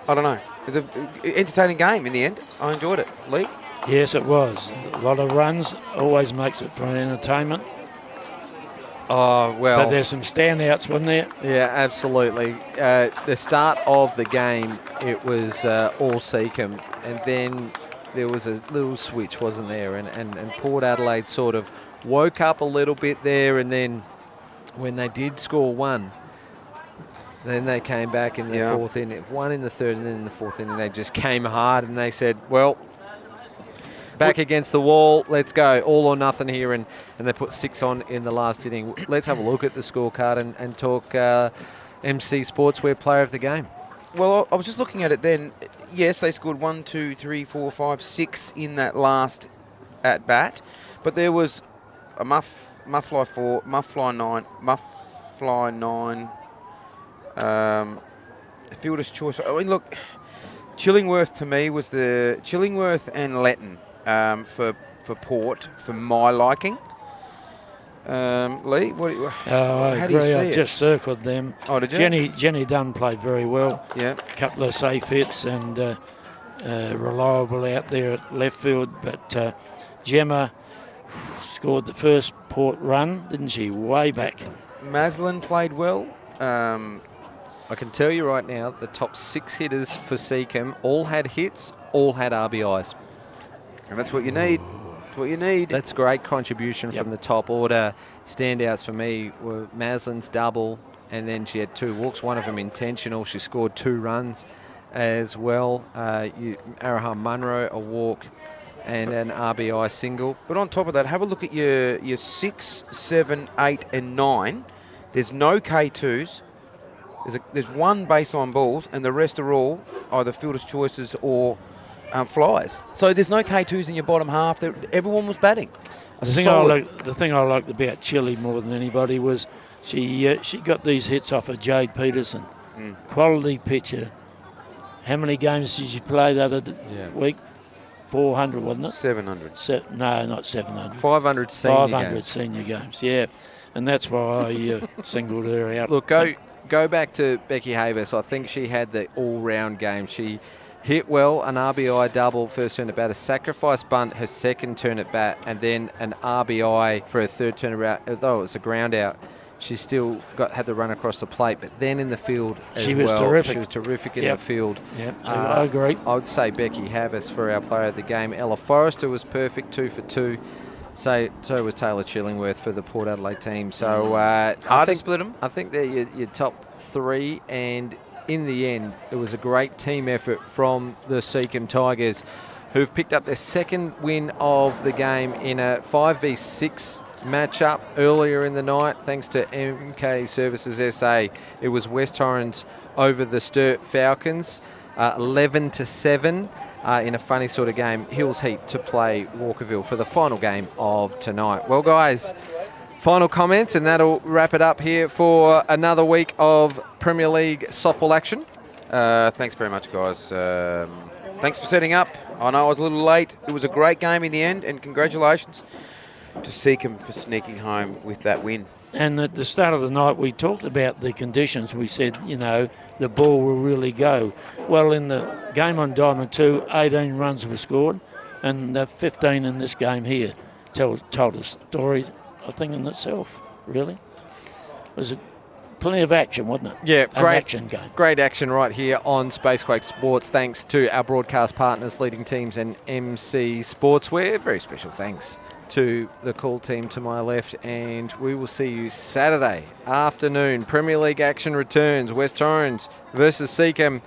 I don't know. The entertaining game in the end. I enjoyed it. Lee? Yes, it was. A lot of runs. Always makes it for an entertainment. Oh, well. But there's some standouts, wasn't there? Yeah, absolutely. The start of the game, it was all Seacombe. And then there was a little switch, wasn't there? And Port Adelaide sort of woke up a little bit there. And then when they did score 1, then they came back in the 4th inning. 1 in the 3rd and then in the 4th inning. They just came hard and they said, well, back against the wall, let's go. All or nothing here. And they put 6 on in the last inning. Let's have a look at the scorecard and talk MC Sportswear Player of the Game. Well, I was just looking at it then. Yes, they scored 1, 2, 3, 4, 5, 6 in that last at bat. But there was a muff-fly 4, muff-fly 9, fielder's choice. I mean, look, Chillingworth to me was the Chillingworth and Letton for Port for my liking. Lee, I how agree. do you see I've it? just circled them. Oh, did you? Jenny Dunn played very well. Yeah. A couple of safe hits and reliable out there at left field. But Gemma scored the first Port run, didn't she? Way back. Maslin played well. I can tell you right now, the top 6 hitters for Seacombe all had hits, all had RBIs. And that's what you need. That's what you need. That's a great contribution from the top order. Standouts for me were Maslin's double, and then she had 2 walks, one of them intentional. She scored 2 runs as well. Araha Munro, a walk and an RBI single. But on top of that, have a look at your 6, 7, 8 and 9. There's no K2s. There's 1 baseline balls, and the rest are all either fielder's choices or flies. So there's no K2s in your bottom half. Everyone was batting. The thing I liked about Chile more than anybody was she got these hits off of Jade Peterson. Quality pitcher. How many games did you play the other week? 400, wasn't it? 700. No, not 700. 500 senior 500 games. senior games, yeah. And that's why I singled her out. Look, go back to Becky Havis. I think she had the all-round game. She hit well, an RBI double first turn at bat, a sacrifice bunt her second turn at bat, and then an RBI for her third turn at bat. Although it was a ground out, she still had the run across the plate. But then in the field as she was well, terrific. She was terrific in the field. Yeah, I agree. I would say Becky Havis for our player of the game. Ella Forrester was perfect, 2 for 2. So was Taylor Chillingworth for the Port Adelaide team. So hard to split them. I think they're your top 3, and in the end, it was a great team effort from the Seacombe Tigers, who've picked up their second win of the game in a 5v6 matchup earlier in the night. Thanks to MK Services SA, it was West Torrens over the Sturt Falcons, 11-7 in a funny sort of game. Hills Heat to play Walkerville for the final game of tonight. Well, guys, final comments, and that'll wrap it up here for another week of Premier League softball action. Thanks very much, guys. Thanks for setting up. I know I was a little late. It was a great game in the end, and congratulations to Seacombe for sneaking home with that win. And at the start of the night, we talked about the conditions. We said, the ball will really go. Well, in the game on Diamond 2, 18 runs were scored, and 15 in this game here told a story, I think, in itself, really. It was plenty of action, wasn't it? Yeah, An action game. Great action right here on Spacequake Sports. Thanks to our broadcast partners, Leading Teams and MC Sportswear. Very special thanks to the call team to my left, and we will see you Saturday afternoon. Premier League action returns. West Torrens versus Seacombe.